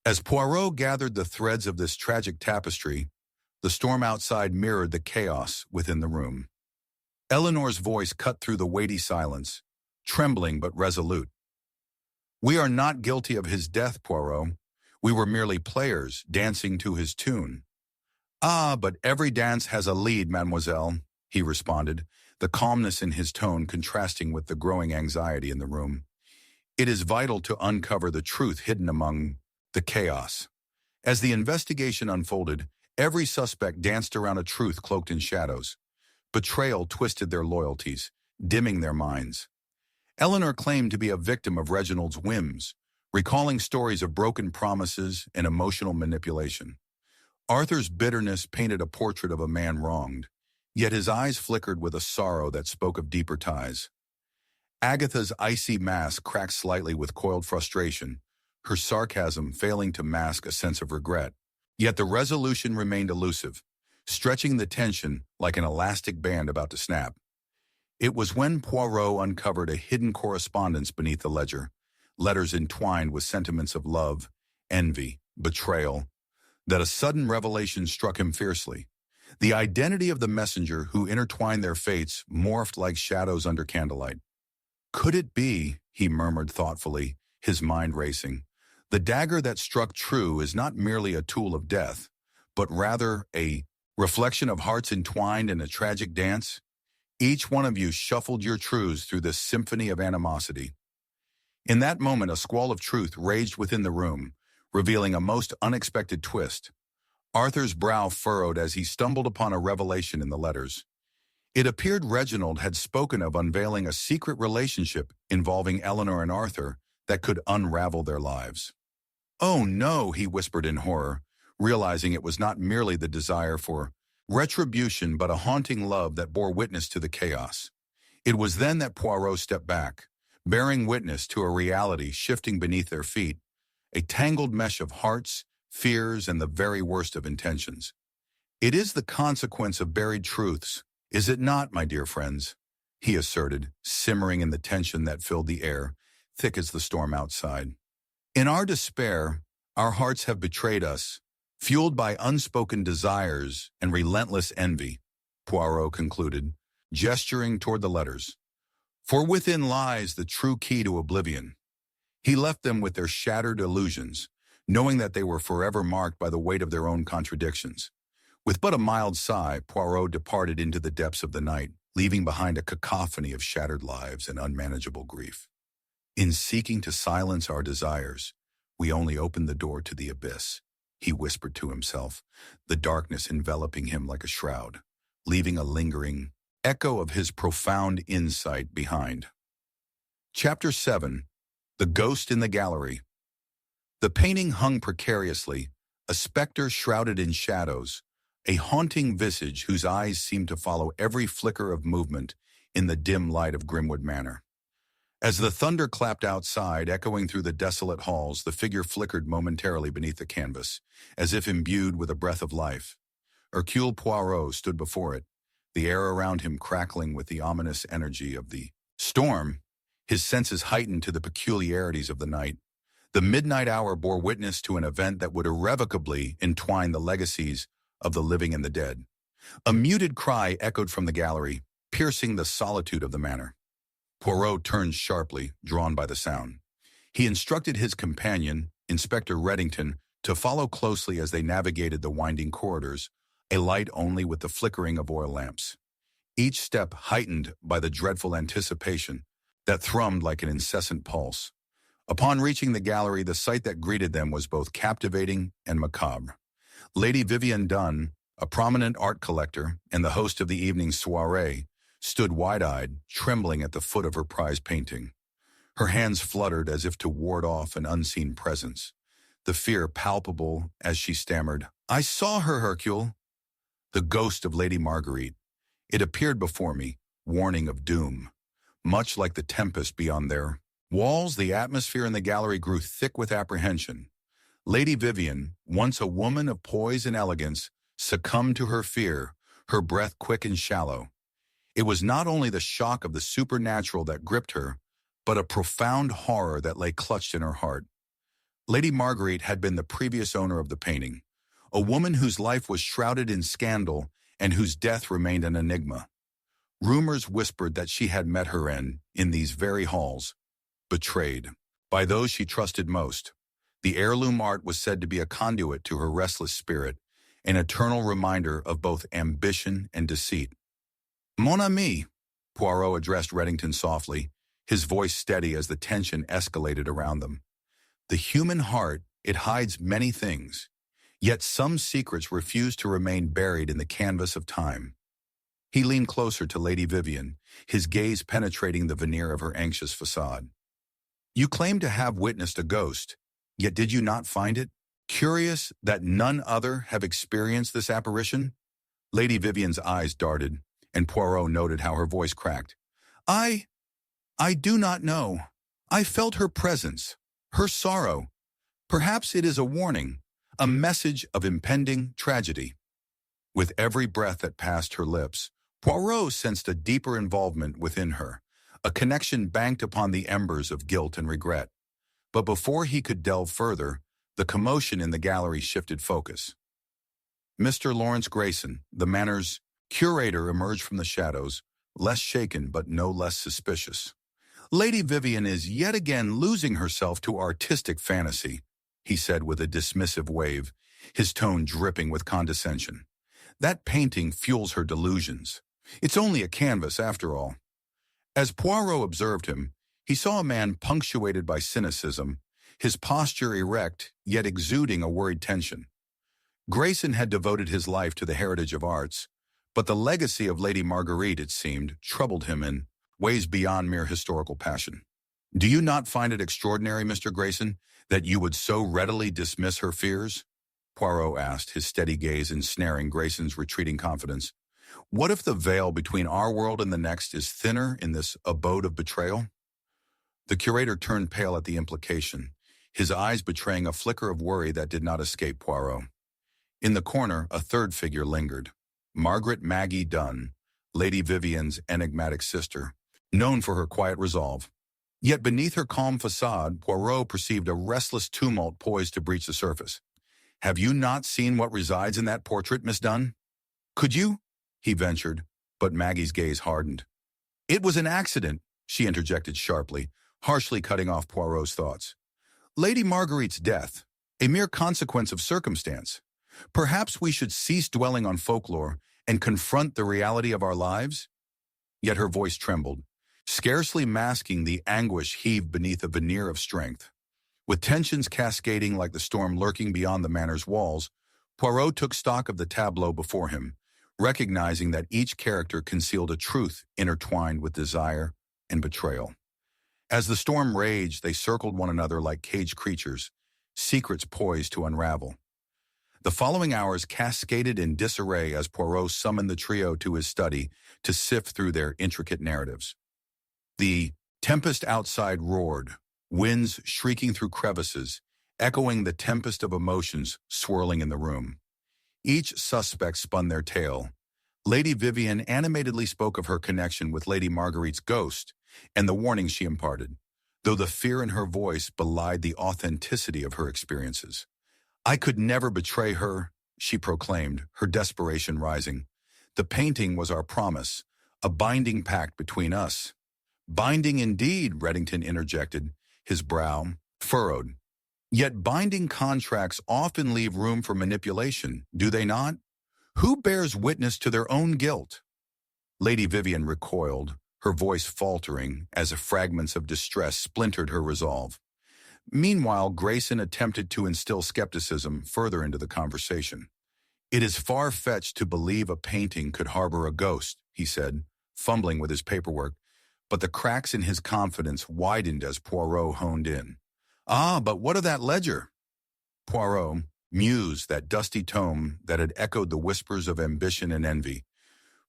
As Poirot gathered the threads of this tragic tapestry, the storm outside mirrored the chaos within the room. Eleanor's voice cut through the weighty silence, trembling but resolute. We are not guilty of his death, Poirot. We were merely players, dancing to his tune. Ah, but every dance has a lead, mademoiselle, he responded, the calmness in his tone contrasting with the growing anxiety in the room. It is vital to uncover the truth hidden among the chaos. As the investigation unfolded, every suspect danced around a truth cloaked in shadows. Betrayal twisted their loyalties, dimming their minds. Eleanor claimed to be a victim of Reginald's whims, recalling stories of broken promises and emotional manipulation. Arthur's bitterness painted a portrait of a man wronged, yet his eyes flickered with a sorrow that spoke of deeper ties. Agatha's icy mask cracked slightly with coiled frustration, her sarcasm failing to mask a sense of regret. Yet the resolution remained elusive, stretching the tension like an elastic band about to snap. It was when Poirot uncovered a hidden correspondence beneath the ledger, letters entwined with sentiments of love, envy, betrayal, that a sudden revelation struck him fiercely. The identity of the messenger who intertwined their fates morphed like shadows under candlelight. Could it be, he murmured thoughtfully, his mind racing, the dagger that struck true is not merely a tool of death, but rather a reflection of hearts entwined in a tragic dance? Each one of you shuffled your truths through this symphony of animosity. In that moment, a squall of truth raged within the room, revealing a most unexpected twist. Arthur's brow furrowed as he stumbled upon a revelation in the letters. It appeared Reginald had spoken of unveiling a secret relationship involving Eleanor and Arthur that could unravel their lives. Oh no, he whispered in horror, realizing it was not merely the desire for retribution but a haunting love that bore witness to the chaos. It was then that Poirot stepped back, bearing witness to a reality shifting beneath their feet, a tangled mesh of hearts, fears, and the very worst of intentions. It is the consequence of buried truths, is it not, my dear friends? He asserted, simmering in the tension that filled the air, thick as the storm outside. In our despair, our hearts have betrayed us, fueled by unspoken desires and relentless envy, Poirot concluded, gesturing toward the letters. For within lies the true key to oblivion. He left them with their shattered illusions, knowing that they were forever marked by the weight of their own contradictions. With but a mild sigh, Poirot departed into the depths of the night, leaving behind a cacophony of shattered lives and unmanageable grief. In seeking to silence our desires, we only open the door to the abyss, he whispered to himself, the darkness enveloping him like a shroud, leaving a lingering echo of his profound insight behind. Chapter 7. The Ghost in the Gallery. The painting hung precariously, a specter shrouded in shadows, a haunting visage whose eyes seemed to follow every flicker of movement in the dim light of Grimwood Manor. As the thunder clapped outside, echoing through the desolate halls, the figure flickered momentarily beneath the canvas, as if imbued with a breath of life. Hercule Poirot stood before it, the air around him crackling with the ominous energy of the storm, his senses heightened to the peculiarities of the night. The midnight hour bore witness to an event that would irrevocably entwine the legacies of the living and the dead. A muted cry echoed from the gallery, piercing the solitude of the manor. Poirot turned sharply, drawn by the sound. He instructed his companion, Inspector Reddington, to follow closely as they navigated the winding corridors, a light only with the flickering of oil lamps. Each step heightened by the dreadful anticipation that thrummed like an incessant pulse. Upon reaching the gallery, the sight that greeted them was both captivating and macabre. Lady Vivian Dunn, a prominent art collector and the host of the evening's soirée, stood wide-eyed, trembling at the foot of her prized painting. Her hands fluttered as if to ward off an unseen presence, the fear palpable as she stammered, "I saw her, Hercule." The ghost of Lady Marguerite. It appeared before me, warning of doom. Much like the tempest beyond their walls, the atmosphere in the gallery grew thick with apprehension. Lady Vivian, once a woman of poise and elegance, succumbed to her fear, her breath quick and shallow. It was not only the shock of the supernatural that gripped her, but a profound horror that lay clutched in her heart. Lady Marguerite had been the previous owner of the painting, a woman whose life was shrouded in scandal and whose death remained an enigma. Rumors whispered that she had met her end, in these very halls, betrayed by those she trusted most. The heirloom art was said to be a conduit to her restless spirit, an eternal reminder of both ambition and deceit. "Mon ami," Poirot addressed Reddington softly, his voice steady as the tension escalated around them. "The human heart, it hides many things, yet some secrets refuse to remain buried in the canvas of time." He leaned closer to Lady Vivian, his gaze penetrating the veneer of her anxious facade. "You claim to have witnessed a ghost, yet did you not find it curious that none other have experienced this apparition?" Lady Vivian's eyes darted, and Poirot noted how her voice cracked. I do not know. I felt her presence, her sorrow. Perhaps it is a warning, a message of impending tragedy." With every breath that passed her lips, Poirot sensed a deeper involvement within her, a connection banked upon the embers of guilt and regret. But before he could delve further, the commotion in the gallery shifted focus. Mr. Lawrence Grayson, the manor's curator, emerged from the shadows, less shaken but no less suspicious. "Lady Vivian is yet again losing herself to artistic fantasy," he said with a dismissive wave, his tone dripping with condescension. "That painting fuels her delusions. It's only a canvas, after all." As Poirot observed him, he saw a man punctuated by cynicism, his posture erect, yet exuding a worried tension. Grayson had devoted his life to the heritage of arts, but the legacy of Lady Marguerite, it seemed, troubled him in ways beyond mere historical passion. "Do you not find it extraordinary, Mr. Grayson, that you would so readily dismiss her fears?" Poirot asked, his steady gaze ensnaring Grayson's retreating confidence. "What if the veil between our world and the next is thinner in this abode of betrayal?" The curator turned pale at the implication, his eyes betraying a flicker of worry that did not escape Poirot. In the corner, a third figure lingered. Margaret Maggie Dunn, Lady Vivian's enigmatic sister, known for her quiet resolve. Yet beneath her calm facade, Poirot perceived a restless tumult poised to breach the surface. "Have you not seen what resides in that portrait, Miss Dunn?" "Could you?" he ventured, but Maggie's gaze hardened. "It was an accident," she interjected sharply, harshly cutting off Poirot's thoughts. "Lady Marguerite's death, a mere consequence of circumstance. Perhaps we should cease dwelling on folklore and confront the reality of our lives?" Yet her voice trembled, scarcely masking the anguish heaved beneath a veneer of strength. With tensions cascading like the storm lurking beyond the manor's walls, Poirot took stock of the tableau before him, recognizing that each character concealed a truth intertwined with desire and betrayal. As the storm raged, they circled one another like caged creatures, secrets poised to unravel. The following hours cascaded in disarray as Poirot summoned the trio to his study to sift through their intricate narratives. The Tempest outside roared, winds shrieking through crevices, echoing the tempest of emotions swirling in the room. Each suspect spun their tale. Lady Vivian animatedly spoke of her connection with Lady Marguerite's ghost and the warning she imparted, though the fear in her voice belied the authenticity of her experiences. "I could never betray her," she proclaimed, her desperation rising. "The painting was our promise, a binding pact between us." "Binding indeed," Reddington interjected, his brow furrowed. "Yet binding contracts often leave room for manipulation, do they not? Who bears witness to their own guilt?" Lady Vivian recoiled, her voice faltering as fragments of distress splintered her resolve. Meanwhile, Grayson attempted to instill skepticism further into the conversation. "It is far-fetched to believe a painting could harbor a ghost," he said, fumbling with his paperwork, but the cracks in his confidence widened as Poirot honed in. "Ah, but what of that ledger?" Poirot mused, that dusty tome that had echoed the whispers of ambition and envy.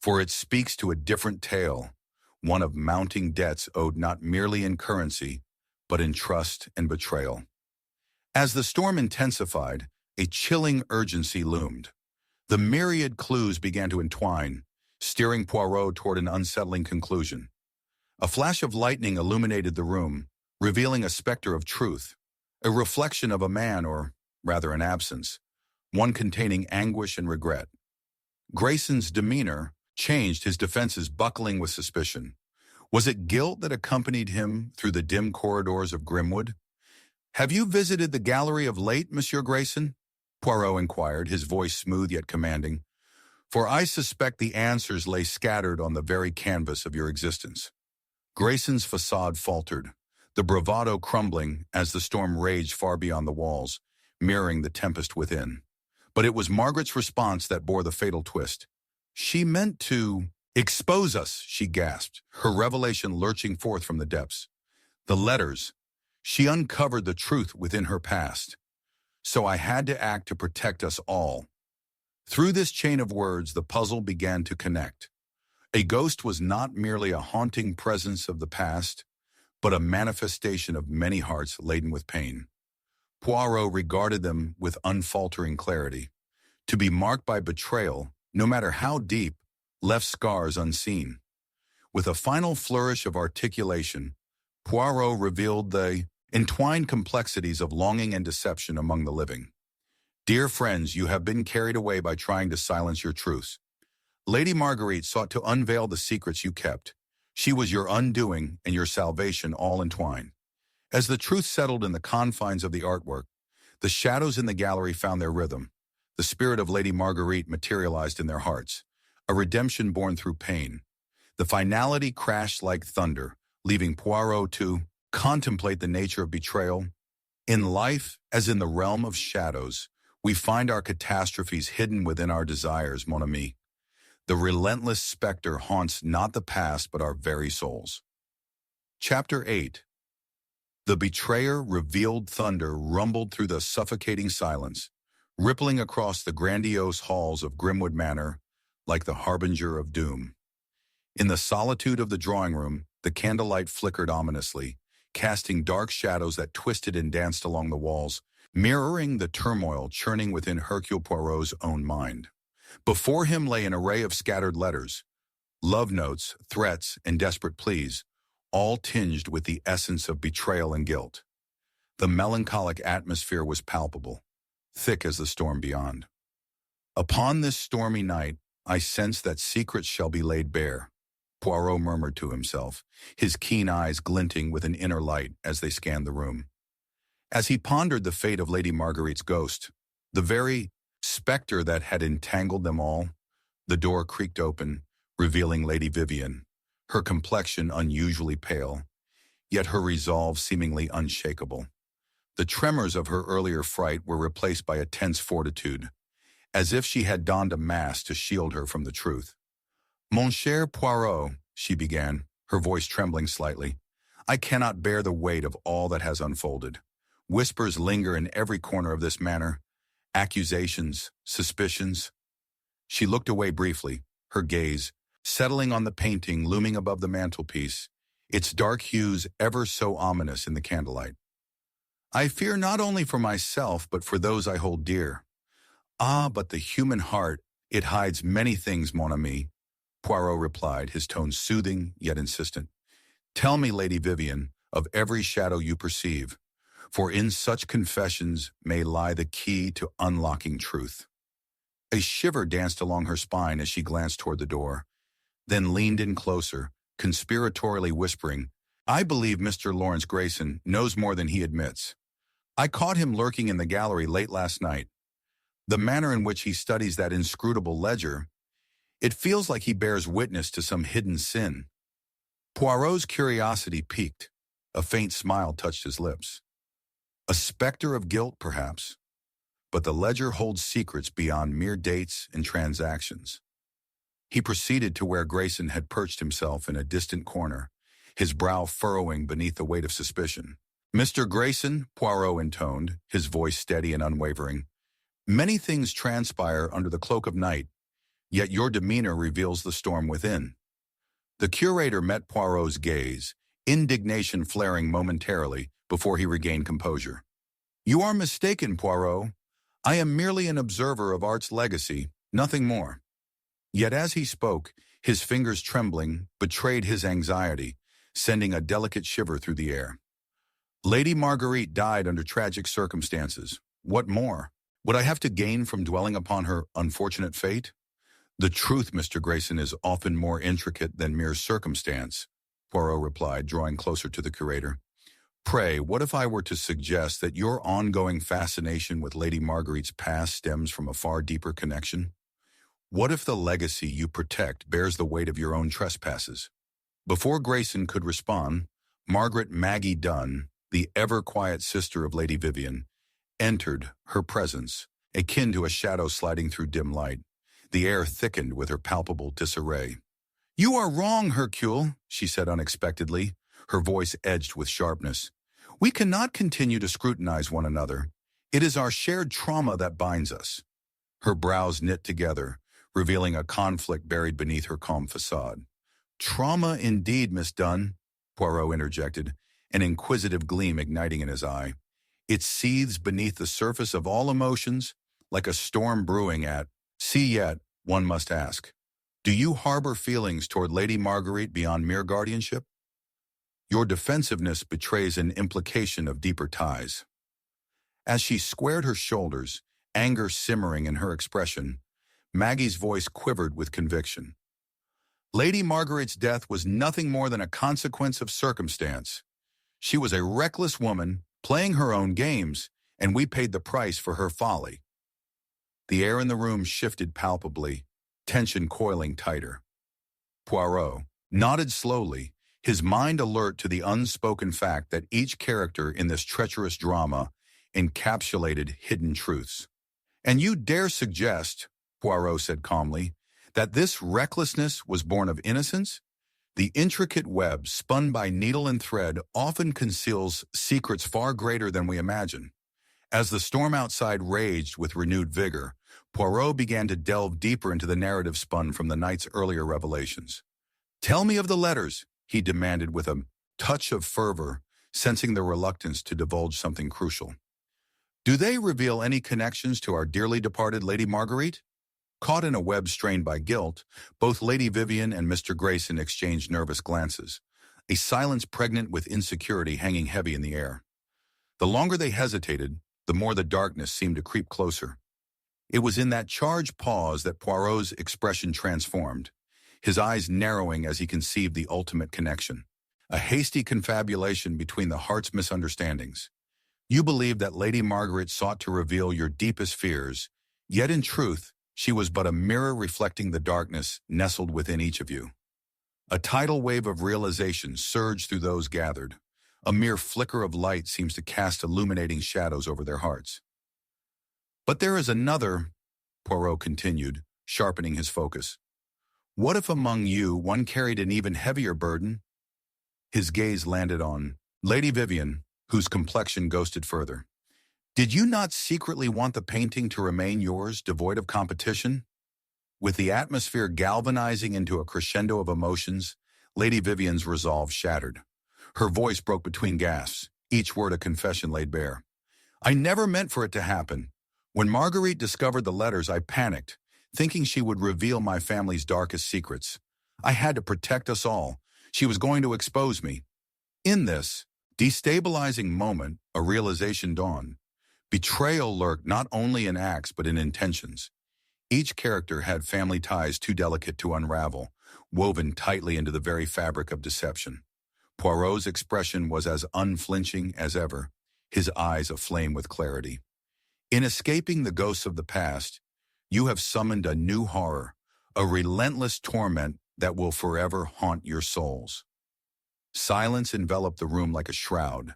"For it speaks to a different tale, one of mounting debts owed not merely in currency, but in trust and betrayal." As the storm intensified, a chilling urgency loomed. The myriad clues began to entwine, steering Poirot toward an unsettling conclusion. A flash of lightning illuminated the room, revealing a specter of truth, a reflection of a man, or rather an absence, one containing anguish and regret. Grayson's demeanor changed, his defenses buckling with suspicion. Was it guilt that accompanied him through the dim corridors of Grimwood? "Have you visited the gallery of late, Monsieur Grayson?" Poirot inquired, his voice smooth yet commanding. "For I suspect the answers lay scattered on the very canvas of your existence." Grayson's facade faltered, the bravado crumbling as the storm raged far beyond the walls, mirroring the tempest within. But it was Margaret's response that bore the fatal twist. "She meant to expose us," she gasped, her revelation lurching forth from the depths. "The letters. She uncovered the truth within her past. So I had to act to protect us all." Through this chain of words, the puzzle began to connect. A ghost was not merely a haunting presence of the past, but a manifestation of many hearts laden with pain. Poirot regarded them with unfaltering clarity. To be marked by betrayal, no matter how deep, left scars unseen. With a final flourish of articulation, Poirot revealed the entwined complexities of longing and deception among the living. "Dear friends, you have been carried away by trying to silence your truths. Lady Marguerite sought to unveil the secrets you kept. She was your undoing and your salvation all entwined. As the truth settled in the confines of the artwork, the shadows in the gallery found their rhythm. The spirit of Lady Marguerite materialized in their hearts, a redemption born through pain. The finality crashed like thunder, leaving Poirot to contemplate the nature of betrayal. In life, as in the realm of shadows, we find our catastrophes hidden within our desires, mon ami. The relentless specter haunts not the past but our very souls." Chapter 8. The betrayer revealed thunder rumbled through the suffocating silence, rippling across the grandiose halls of Grimwood Manor like the harbinger of doom. In the solitude of the drawing room, the candlelight flickered ominously, casting dark shadows that twisted and danced along the walls, mirroring the turmoil churning within Hercule Poirot's own mind. Before him lay an array of scattered letters, love notes, threats, and desperate pleas, all tinged with the essence of betrayal and guilt. The melancholic atmosphere was palpable, thick as the storm beyond. "Upon this stormy night, I sense that secrets shall be laid bare," Poirot murmured to himself, his keen eyes glinting with an inner light as they scanned the room. As he pondered the fate of Lady Marguerite's ghost, the very specter that had entangled them all, the door creaked open, revealing Lady Vivian, her complexion unusually pale, yet her resolve seemingly unshakable. The tremors of her earlier fright were replaced by a tense fortitude, as if she had donned a mask to shield her from the truth. "Mon cher Poirot," she began, her voice trembling slightly, "I cannot bear the weight of all that has unfolded. Whispers linger in every corner of this manor, accusations, suspicions." She looked away briefly, her gaze settling on the painting looming above the mantelpiece, its dark hues ever so ominous in the candlelight. I fear not only for myself, but for those I hold dear. Ah, but the human heart, it hides many things, mon ami, Poirot replied, his tone soothing yet insistent. Tell me, Lady Vivian, of every shadow you perceive, for in such confessions may lie the key to unlocking truth. A shiver danced along her spine as she glanced toward the door, then leaned in closer, conspiratorially whispering, I believe Mr. Lawrence Grayson knows more than he admits. I caught him lurking in the gallery late last night. The manner in which he studies that inscrutable ledger, it feels like he bears witness to some hidden sin. Poirot's curiosity piqued. A faint smile touched his lips. A specter of guilt, perhaps, but the ledger holds secrets beyond mere dates and transactions. He proceeded to where Grayson had perched himself in a distant corner, his brow furrowing beneath the weight of suspicion. Mr. Grayson, Poirot intoned, his voice steady and unwavering, many things transpire under the cloak of night, yet your demeanor reveals the storm within. The curator met Poirot's gaze, indignation flaring momentarily before he regained composure. You are mistaken, Poirot. I am merely an observer of art's legacy, nothing more. Yet as he spoke, his fingers trembling betrayed his anxiety, sending a delicate shiver through the air. Lady Marguerite died under tragic circumstances. What more? Would I have to gain from dwelling upon her unfortunate fate? The truth, Mr. Grayson, is often more intricate than mere circumstance, Poirot replied, drawing closer to the curator. Pray, what if I were to suggest that your ongoing fascination with Lady Marguerite's past stems from a far deeper connection? What if the legacy you protect bears the weight of your own trespasses? Before Grayson could respond, Margaret Maggie Dunn, the ever-quiet sister of Lady Vivian, entered her presence, akin to a shadow sliding through dim light. The air thickened with her palpable disarray. You are wrong, Hercule, she said unexpectedly, her voice edged with sharpness. We cannot continue to scrutinize one another. It is our shared trauma that binds us. Her brows knit together, revealing a conflict buried beneath her calm facade. Trauma indeed, Miss Dunn, Poirot interjected, an inquisitive gleam igniting in his eye. It seethes beneath the surface of all emotions, like a storm brewing at sea. Yet, one must ask, do you harbor feelings toward Lady Marguerite beyond mere guardianship? Your defensiveness betrays an implication of deeper ties. As she squared her shoulders, anger simmering in her expression, Maggie's voice quivered with conviction. Lady Marguerite's death was nothing more than a consequence of circumstance. She was a reckless woman, playing her own games, and we paid the price for her folly. The air in the room shifted palpably, tension coiling tighter. Poirot nodded slowly, his mind alert to the unspoken fact that each character in this treacherous drama encapsulated hidden truths. And you dare suggest, Poirot said calmly, that this recklessness was born of innocence? The intricate web spun by needle and thread often conceals secrets far greater than we imagine. As the storm outside raged with renewed vigor, Poirot began to delve deeper into the narrative spun from the night's earlier revelations. Tell me of the letters, he demanded with a touch of fervor, sensing the reluctance to divulge something crucial. Do they reveal any connections to our dearly departed Lady Marguerite? Caught in a web strained by guilt, both Lady Vivian and Mr. Grayson exchanged nervous glances, a silence pregnant with insecurity hanging heavy in the air. The longer they hesitated, the more the darkness seemed to creep closer. It was in that charged pause that Poirot's expression transformed, his eyes narrowing as he conceived the ultimate connection, a hasty confabulation between the heart's misunderstandings. You believed that Lady Margaret sought to reveal your deepest fears, yet in truth, she was but a mirror reflecting the darkness nestled within each of you. A tidal wave of realization surged through those gathered. A mere flicker of light seems to cast illuminating shadows over their hearts. But there is another, Poirot continued, sharpening his focus. What if among you one carried an even heavier burden? His gaze landed on Lady Vivian, whose complexion ghosted further. Did you not secretly want the painting to remain yours, devoid of competition? With the atmosphere galvanizing into a crescendo of emotions, Lady Vivian's resolve shattered. Her voice broke between gasps, each word a confession laid bare. I never meant for it to happen. When Marguerite discovered the letters, I panicked, thinking she would reveal my family's darkest secrets. I had to protect us all. She was going to expose me. In this destabilizing moment, a realization dawned. Betrayal lurked not only in acts but in intentions. Each character had family ties too delicate to unravel, woven tightly into the very fabric of deception. Poirot's expression was as unflinching as ever, his eyes aflame with clarity. In escaping the ghosts of the past, you have summoned a new horror, a relentless torment that will forever haunt your souls. Silence enveloped the room like a shroud,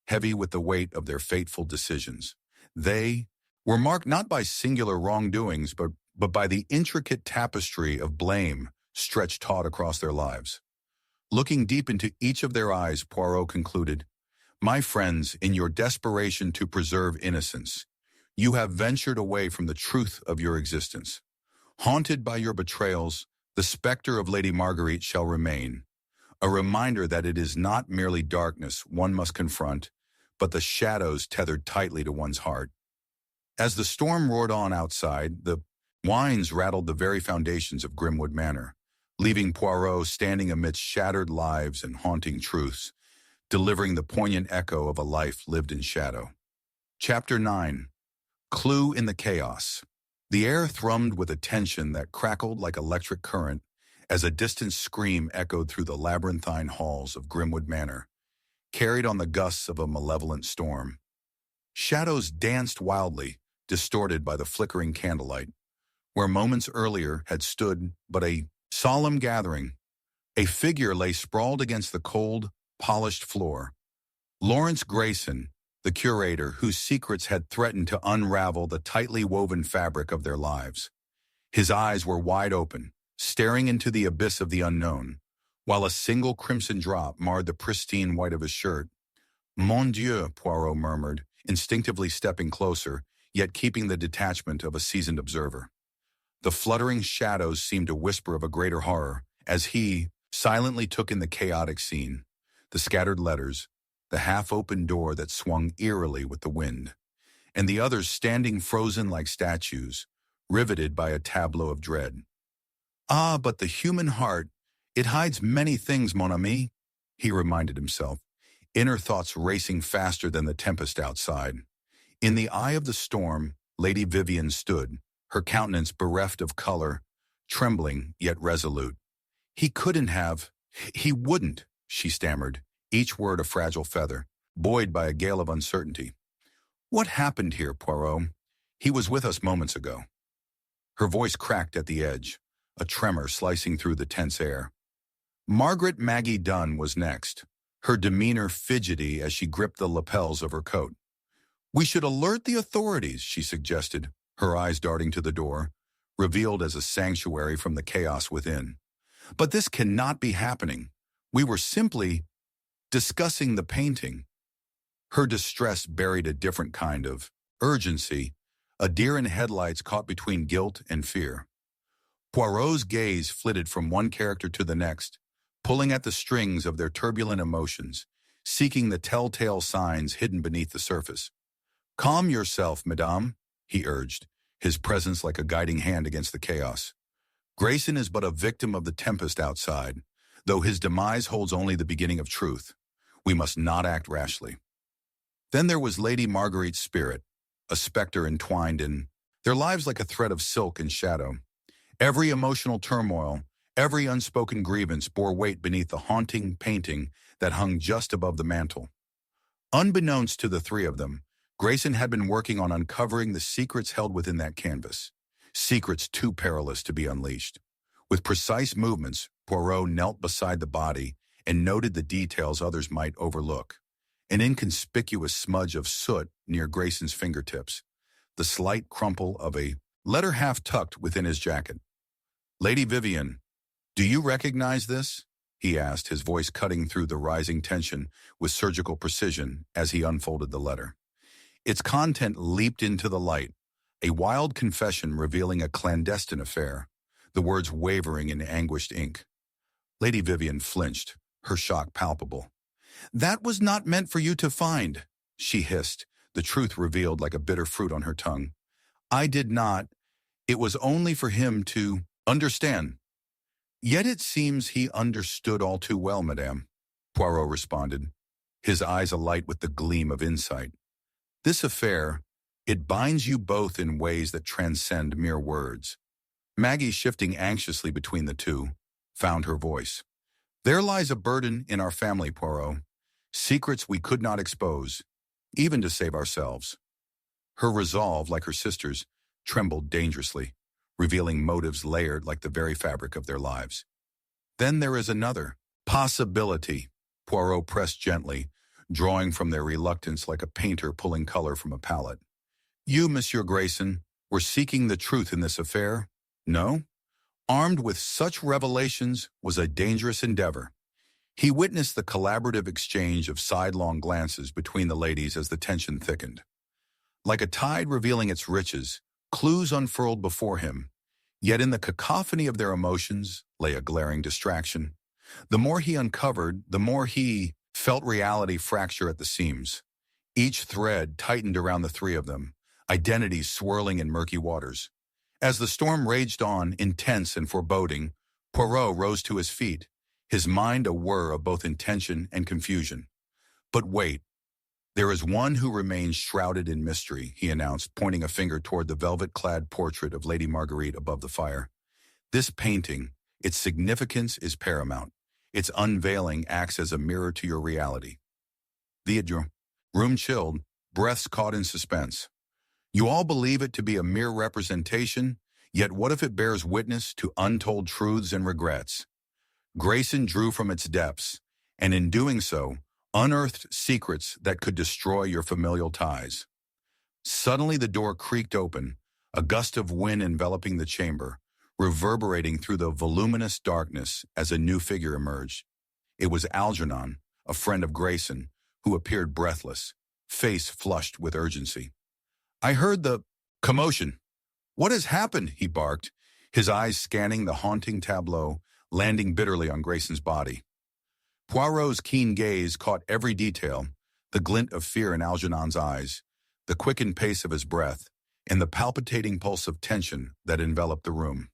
heavy with the weight of their fateful decisions. They were marked not by singular wrongdoings, but by the intricate tapestry of blame stretched taut across their lives. Looking deep into each of their eyes, Poirot concluded, My friends, in your desperation to preserve innocence, you have ventured away from the truth of your existence. Haunted by your betrayals, the specter of Lady Marguerite shall remain, a reminder that it is not merely darkness one must confront, but the shadows tethered tightly to one's heart. As the storm roared on outside, the winds rattled the very foundations of Grimwood Manor, leaving Poirot standing amidst shattered lives and haunting truths, delivering the poignant echo of a life lived in shadow. Chapter 9. Clue in the Chaos. The air thrummed with a tension that crackled like electric current as a distant scream echoed through the labyrinthine halls of Grimwood Manor, carried on the gusts of a malevolent storm. Shadows danced wildly, distorted by the flickering candlelight. Where moments earlier had stood but a solemn gathering, a figure lay sprawled against the cold, polished floor. Lawrence Grayson, the curator whose secrets had threatened to unravel the tightly woven fabric of their lives. His eyes were wide open, staring into the abyss of the unknown, while a single crimson drop marred the pristine white of his shirt. Mon Dieu, Poirot murmured, instinctively stepping closer, yet keeping the detachment of a seasoned observer. The fluttering shadows seemed to whisper of a greater horror, as he silently took in the chaotic scene, the scattered letters, the half-open door that swung eerily with the wind, and the others standing frozen like statues, riveted by a tableau of dread. Ah, but the human heart, it hides many things, mon ami, he reminded himself, inner thoughts racing faster than the tempest outside. In the eye of the storm, Lady Vivian stood, her countenance bereft of color, trembling yet resolute. He wouldn't, she stammered, each word a fragile feather, buoyed by a gale of uncertainty. What happened here, Poirot? He was with us moments ago. Her voice cracked at the edge, a tremor slicing through the tense air. Margaret Maggie Dunn was next, her demeanor fidgety as she gripped the lapels of her coat. We should alert the authorities, she suggested, her eyes darting to the door, revealed as a sanctuary from the chaos within. But this cannot be happening. We were simply discussing the painting. Her distress buried a different kind of urgency, a deer in headlights caught between guilt and fear. Poirot's gaze flitted from one character to the next, pulling at the strings of their turbulent emotions, seeking the telltale signs hidden beneath the surface. Calm yourself, madame, he urged, his presence like a guiding hand against the chaos. Grayson is but a victim of the tempest outside, though his demise holds only the beginning of truth. We must not act rashly. Then there was Lady Marguerite's spirit, a specter entwined in their lives like a thread of silk and shadow. Every emotional turmoil, every unspoken grievance bore weight beneath the haunting painting that hung just above the mantel. Unbeknownst to the three of them, Grayson had been working on uncovering the secrets held within that canvas, secrets too perilous to be unleashed. With precise movements, Poirot knelt beside the body and noted the details others might overlook. An inconspicuous smudge of soot near Grayson's fingertips, the slight crumple of a letter half tucked within his jacket. Lady Vivian, do you recognize this? He asked, his voice cutting through the rising tension with surgical precision as he unfolded the letter. Its content leaped into the light, a wild confession revealing a clandestine affair, the words wavering in anguished ink. Lady Vivian flinched, her shock palpable. "That was not meant for you to find," she hissed, the truth revealed like a bitter fruit on her tongue. "I did not. It was only for him to understand." "Yet it seems he understood all too well, madame," Poirot responded, his eyes alight with the gleam of insight. "This affair, it binds you both in ways that transcend mere words." Maggie, shifting anxiously between the two, found her voice. "There lies a burden in our family, Poirot. Secrets we could not expose, even to save ourselves." Her resolve, like her sister's, trembled dangerously, revealing motives layered like the very fabric of their lives. "Then there is another possibility," Poirot pressed gently, drawing from their reluctance like a painter pulling color from a palette. "You, Monsieur Grayson, were seeking the truth in this affair? No? Armed with such revelations was a dangerous endeavor." He witnessed the collaborative exchange of sidelong glances between the ladies as the tension thickened. Like a tide revealing its riches, clues unfurled before him, yet in the cacophony of their emotions lay a glaring distraction. The more he uncovered, the more he felt reality fracture at the seams. Each thread tightened around the three of them, identities swirling in murky waters. As the storm raged on, intense and foreboding, Poirot rose to his feet, his mind a whir of both intention and confusion. "But wait, there is one who remains shrouded in mystery," he announced, pointing a finger toward the velvet-clad portrait of Lady Marguerite above the fire. "This painting, its significance is paramount. Its unveiling acts as a mirror to your reality." The room chilled, breaths caught in suspense. "You all believe it to be a mere representation, yet what if it bears witness to untold truths and regrets?" Grayson drew from its depths, and in doing so, unearthed secrets that could destroy your familial ties. Suddenly the door creaked open, a gust of wind enveloping the chamber, reverberating through the voluminous darkness as a new figure emerged. It was Algernon, a friend of Grayson, who appeared breathless, face flushed with urgency. "I heard the commotion. What has happened?" he barked, his eyes scanning the haunting tableau, landing bitterly on Grayson's body. Poirot's keen gaze caught every detail, the glint of fear in Algernon's eyes, the quickened pace of his breath, and the palpitating pulse of tension that enveloped the room.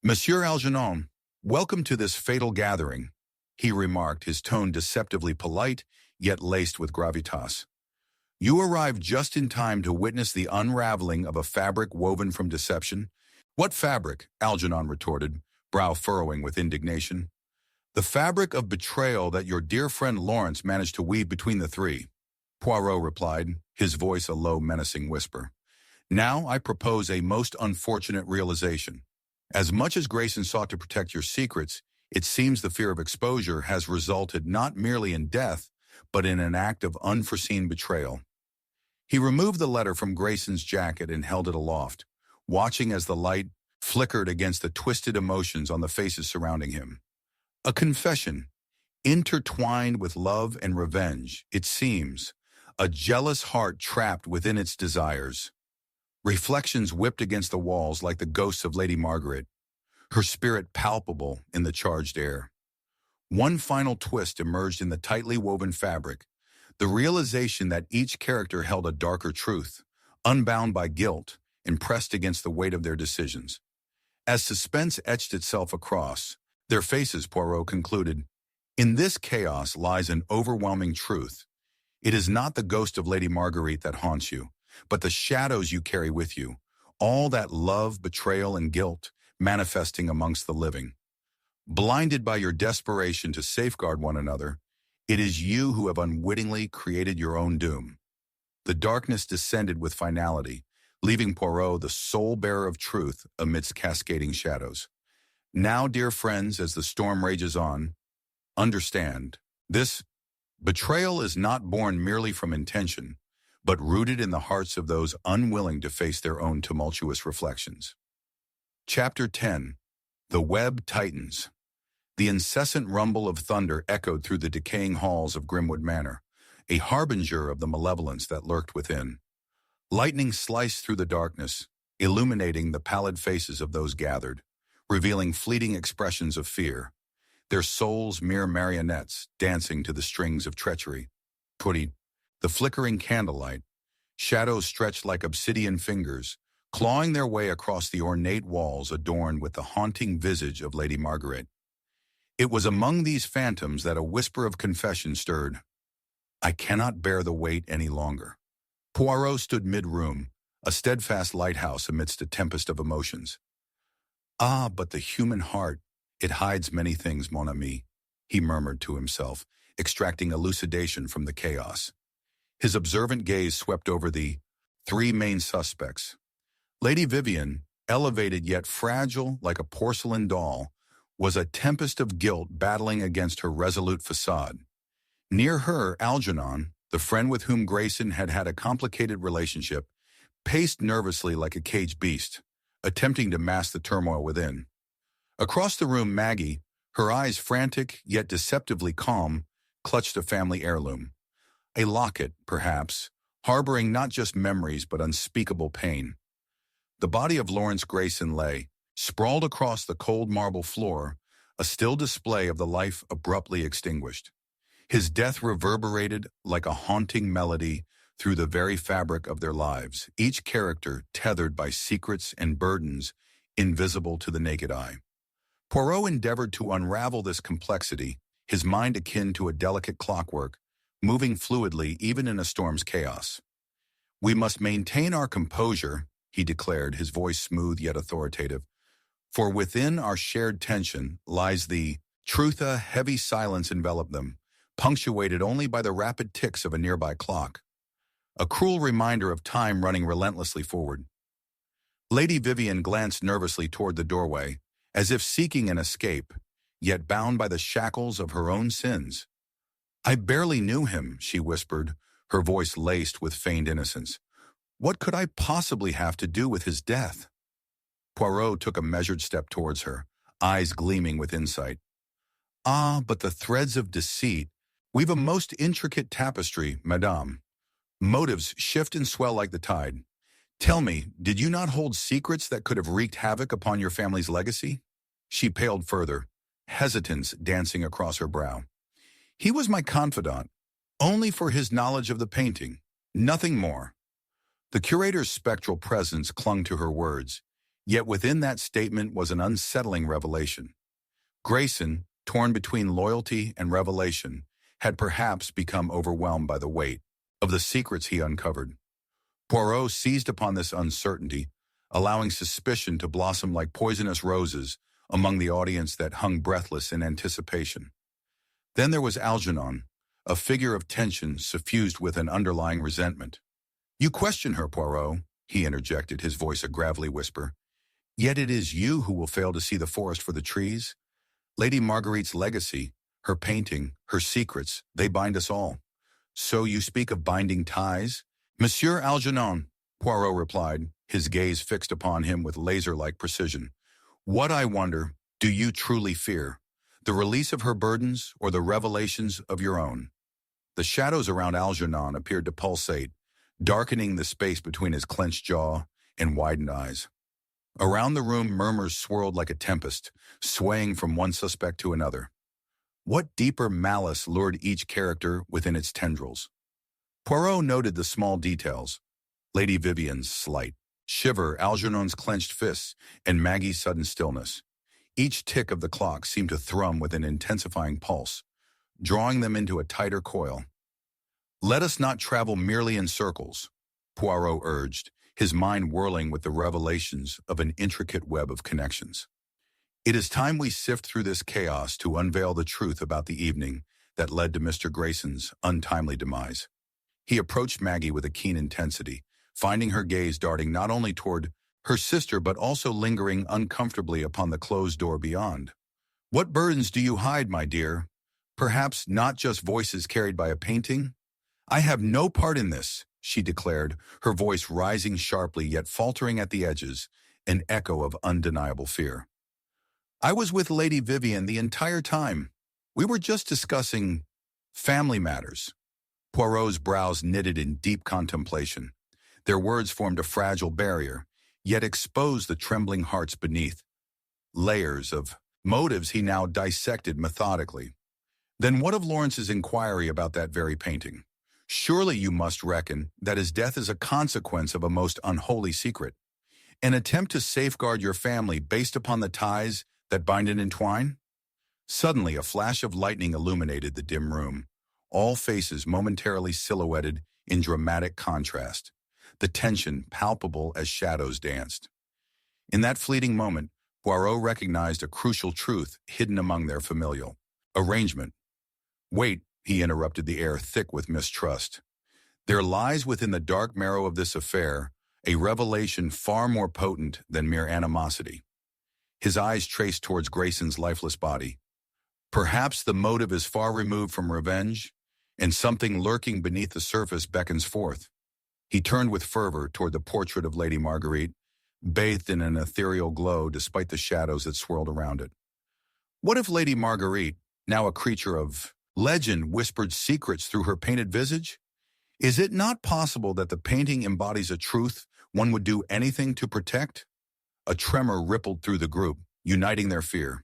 "Monsieur Algernon, welcome to this fatal gathering," he remarked, his tone deceptively polite, yet laced with gravitas. "You arrived just in time to witness the unraveling of a fabric woven from deception." "What fabric?" Algernon retorted, brow furrowing with indignation. "The fabric of betrayal that your dear friend Lawrence managed to weave between the three," Poirot replied, his voice a low, menacing whisper. "Now I propose a most unfortunate realization. As much as Grayson sought to protect your secrets, it seems the fear of exposure has resulted not merely in death, but in an act of unforeseen betrayal." He removed the letter from Grayson's jacket and held it aloft, watching as the light flickered against the twisted emotions on the faces surrounding him. A confession, intertwined with love and revenge, it seems, a jealous heart trapped within its desires. Reflections whipped against the walls like the ghosts of Lady Margaret, her spirit palpable in the charged air. One final twist emerged in the tightly woven fabric, the realization that each character held a darker truth, unbound by guilt, impressed against the weight of their decisions. As suspense etched itself across their faces, Poirot concluded, "In this chaos lies an overwhelming truth. It is not the ghost of Lady Marguerite that haunts you, but the shadows you carry with you, all that love, betrayal, and guilt manifesting amongst the living. Blinded by your desperation to safeguard one another, it is you who have unwittingly created your own doom." The darkness descended with finality, leaving Poirot the sole bearer of truth amidst cascading shadows. "Now, dear friends, as the storm rages on, understand, this betrayal is not born merely from intention, but rooted in the hearts of those unwilling to face their own tumultuous reflections." Chapter 10. The Web Tightens. The incessant rumble of thunder echoed through the decaying halls of Grimwood Manor, a harbinger of the malevolence that lurked within. Lightning sliced through the darkness, illuminating the pallid faces of those gathered, revealing fleeting expressions of fear. their souls mere marionettes dancing to the strings of treachery. Putty, the flickering candlelight, shadows stretched like obsidian fingers, clawing their way across the ornate walls adorned with the haunting visage of Lady Margaret. It was among these phantoms that a whisper of confession stirred. I cannot bear the weight any longer. Poirot stood mid-room, a steadfast lighthouse amidst a tempest of emotions. Ah, but the human heart, it hides many things, mon ami, he murmured to himself, extracting elucidation from the chaos. His observant gaze swept over the three main suspects. Lady Vivian, elevated yet fragile like a porcelain doll, was a tempest of guilt battling against her resolute facade. Near her, Algernon, the friend with whom Grayson had had a complicated relationship, paced nervously like a caged beast, attempting to mask the turmoil within. Across the room, Maggie, her eyes frantic yet deceptively calm, clutched a family heirloom. A locket, perhaps, harboring not just memories but unspeakable pain. The body of Lawrence Grayson lay, sprawled across the cold marble floor, a still display of the life abruptly extinguished. His death reverberated like a haunting melody through the very fabric of their lives, each character tethered by secrets and burdens invisible to the naked eye. Poirot endeavored to unravel this complexity, his mind akin to a delicate clockwork, moving fluidly even in a storm's chaos. We must maintain our composure, he declared, his voice smooth yet authoritative, for within our shared tension lies the truth. A heavy silence enveloped them, punctuated only by the rapid ticks of a nearby clock, a cruel reminder of time running relentlessly forward. Lady Vivian glanced nervously toward the doorway, as if seeking an escape, yet bound by the shackles of her own sins. I barely knew him, she whispered, her voice laced with feigned innocence. What could I possibly have to do with his death? Poirot took a measured step towards her, eyes gleaming with insight. Ah, but the threads of deceit weave a most intricate tapestry, madame. Motives shift and swell like the tide. Tell me, did you not hold secrets that could have wreaked havoc upon your family's legacy? She paled further, hesitance dancing across her brow. He was my confidant, only for his knowledge of the painting, nothing more. The curator's spectral presence clung to her words, yet within that statement was an unsettling revelation. Grayson, torn between loyalty and revelation, had perhaps become overwhelmed by the weight of the secrets he uncovered. Poirot seized upon this uncertainty, allowing suspicion to blossom like poisonous roses among the audience that hung breathless in anticipation. Then there was Algernon, a figure of tension suffused with an underlying resentment. You question her, Poirot, he interjected, his voice a gravelly whisper. Yet it is you who will fail to see the forest for the trees. Lady Marguerite's legacy, her painting, her secrets, they bind us all. So you speak of binding ties? Monsieur Algernon, Poirot replied, his gaze fixed upon him with laser-like precision. What, I wonder, do you truly fear? The release of her burdens or the revelations of your own? The shadows around Algernon appeared to pulsate, darkening the space between his clenched jaw and widened eyes. Around the room, murmurs swirled like a tempest, swaying from one suspect to another. What deeper malice lured each character within its tendrils? Poirot noted the small details. Lady Vivian's slight shiver, Algernon's clenched fists, and Maggie's sudden stillness. Each tick of the clock seemed to thrum with an intensifying pulse, drawing them into a tighter coil. Let us not travel merely in circles, Poirot urged, his mind whirling with the revelations of an intricate web of connections. It is time we sift through this chaos to unveil the truth about the evening that led to Mr. Grayson's untimely demise. He approached Maggie with a keen intensity, finding her gaze darting not only toward her sister but also lingering uncomfortably upon the closed door beyond. What burdens do you hide, my dear? Perhaps not just voices carried by a painting? I have no part in this, she declared, her voice rising sharply yet faltering at the edges, an echo of undeniable fear. I was with Lady Vivian the entire time. We were just discussing family matters. Poirot's brows knitted in deep contemplation. Their words formed a fragile barrier, yet exposed the trembling hearts beneath. Layers of Motives he now dissected methodically. Then what of Lawrence's inquiry about that very painting? Surely you must reckon that his death is a consequence of a most unholy secret, an attempt to safeguard your family based upon the ties that bind and entwine? Suddenly, a flash of lightning illuminated the dim room, all faces momentarily silhouetted in dramatic contrast, the tension palpable as shadows danced. In that fleeting moment, Poirot recognized a crucial truth hidden among their familial arrangement. Wait, he interrupted, the air thick with mistrust. There lies within the dark marrow of this affair a revelation far more potent than mere animosity. His eyes traced towards Grayson's lifeless body. Perhaps the motive is far removed from revenge, and something lurking beneath the surface beckons forth. He turned with fervor toward the portrait of Lady Marguerite, bathed in an ethereal glow despite the shadows that swirled around it. What if Lady Marguerite, now a creature of legend, whispered secrets through her painted visage? Is it not possible that the painting embodies a truth one would do anything to protect? A tremor rippled through the group, uniting their fear.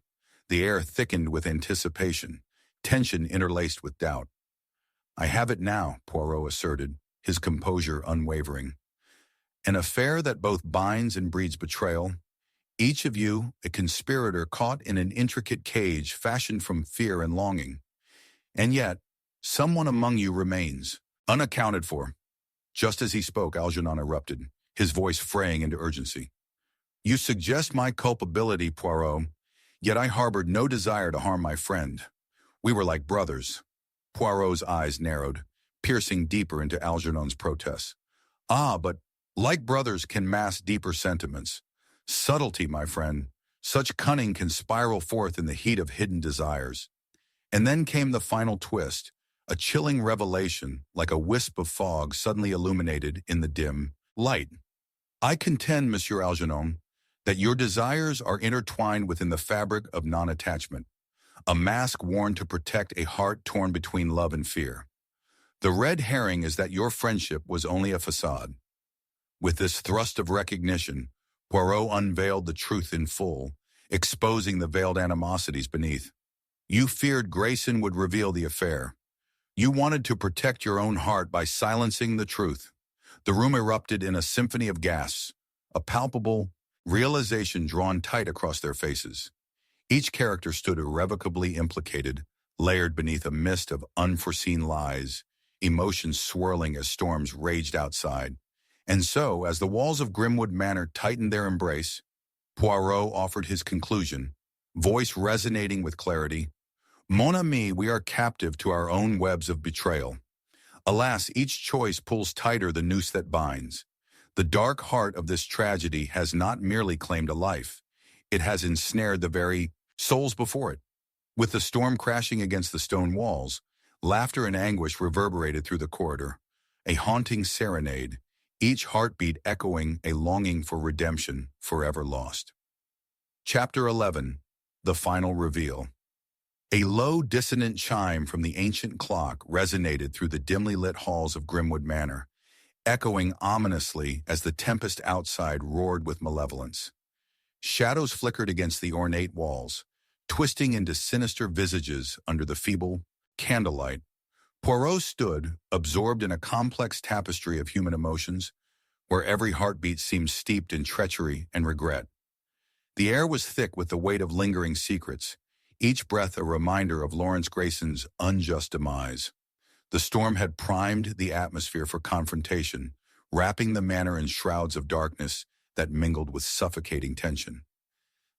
The air thickened with anticipation, tension interlaced with doubt. I have it now, Poirot asserted, his composure unwavering. An affair that both binds and breeds betrayal. Each of you, a conspirator caught in an intricate cage fashioned from fear and longing. And yet, someone among you remains, unaccounted for. Just as he spoke, Algernon erupted, his voice fraying into urgency. You suggest my culpability, Poirot, yet I harbored no desire to harm my friend. We were like brothers. Poirot's eyes narrowed, piercing deeper into Algernon's protests. Ah, but like brothers can mask deeper sentiments. Subtlety, my friend. Such cunning can spiral forth in the heat of hidden desires. And then came the final twist, a chilling revelation like a wisp of fog suddenly illuminated in the dim light. I contend, Monsieur Algernon, that your desires are intertwined within the fabric of non-attachment, a mask worn to protect a heart torn between love and fear. The red herring is that your friendship was only a facade. With this thrust of recognition, Poirot unveiled the truth in full, exposing the veiled animosities beneath. You feared Grayson would reveal the affair. You wanted to protect your own heart by silencing the truth. The room erupted in a symphony of gasps, a palpable realization drawn tight across their faces. Each character stood irrevocably implicated, layered beneath a mist of unforeseen lies, emotions swirling as storms raged outside. And so, as the walls of Grimwood Manor tightened their embrace, Poirot offered his conclusion, voice resonating with clarity. Mon ami, we are captive to our own webs of betrayal. Alas, each choice pulls tighter the noose that binds. The dark heart of this tragedy has not merely claimed a life. It has ensnared the very souls before it. With the storm crashing against the stone walls, laughter and anguish reverberated through the corridor, a haunting serenade, each heartbeat echoing a longing for redemption forever lost. Chapter 11. The Final Reveal. A low, dissonant chime from the ancient clock resonated through the dimly lit halls of Grimwood Manor, echoing ominously as the tempest outside roared with malevolence. Shadows flickered against the ornate walls, twisting into sinister visages under the feeble candlelight. Poirot stood, absorbed in a complex tapestry of human emotions, where every heartbeat seemed steeped in treachery and regret. The air was thick with the weight of lingering secrets, each breath a reminder of Lawrence Grayson's unjust demise. The storm had primed the atmosphere for confrontation, wrapping the manor in shrouds of darkness that mingled with suffocating tension.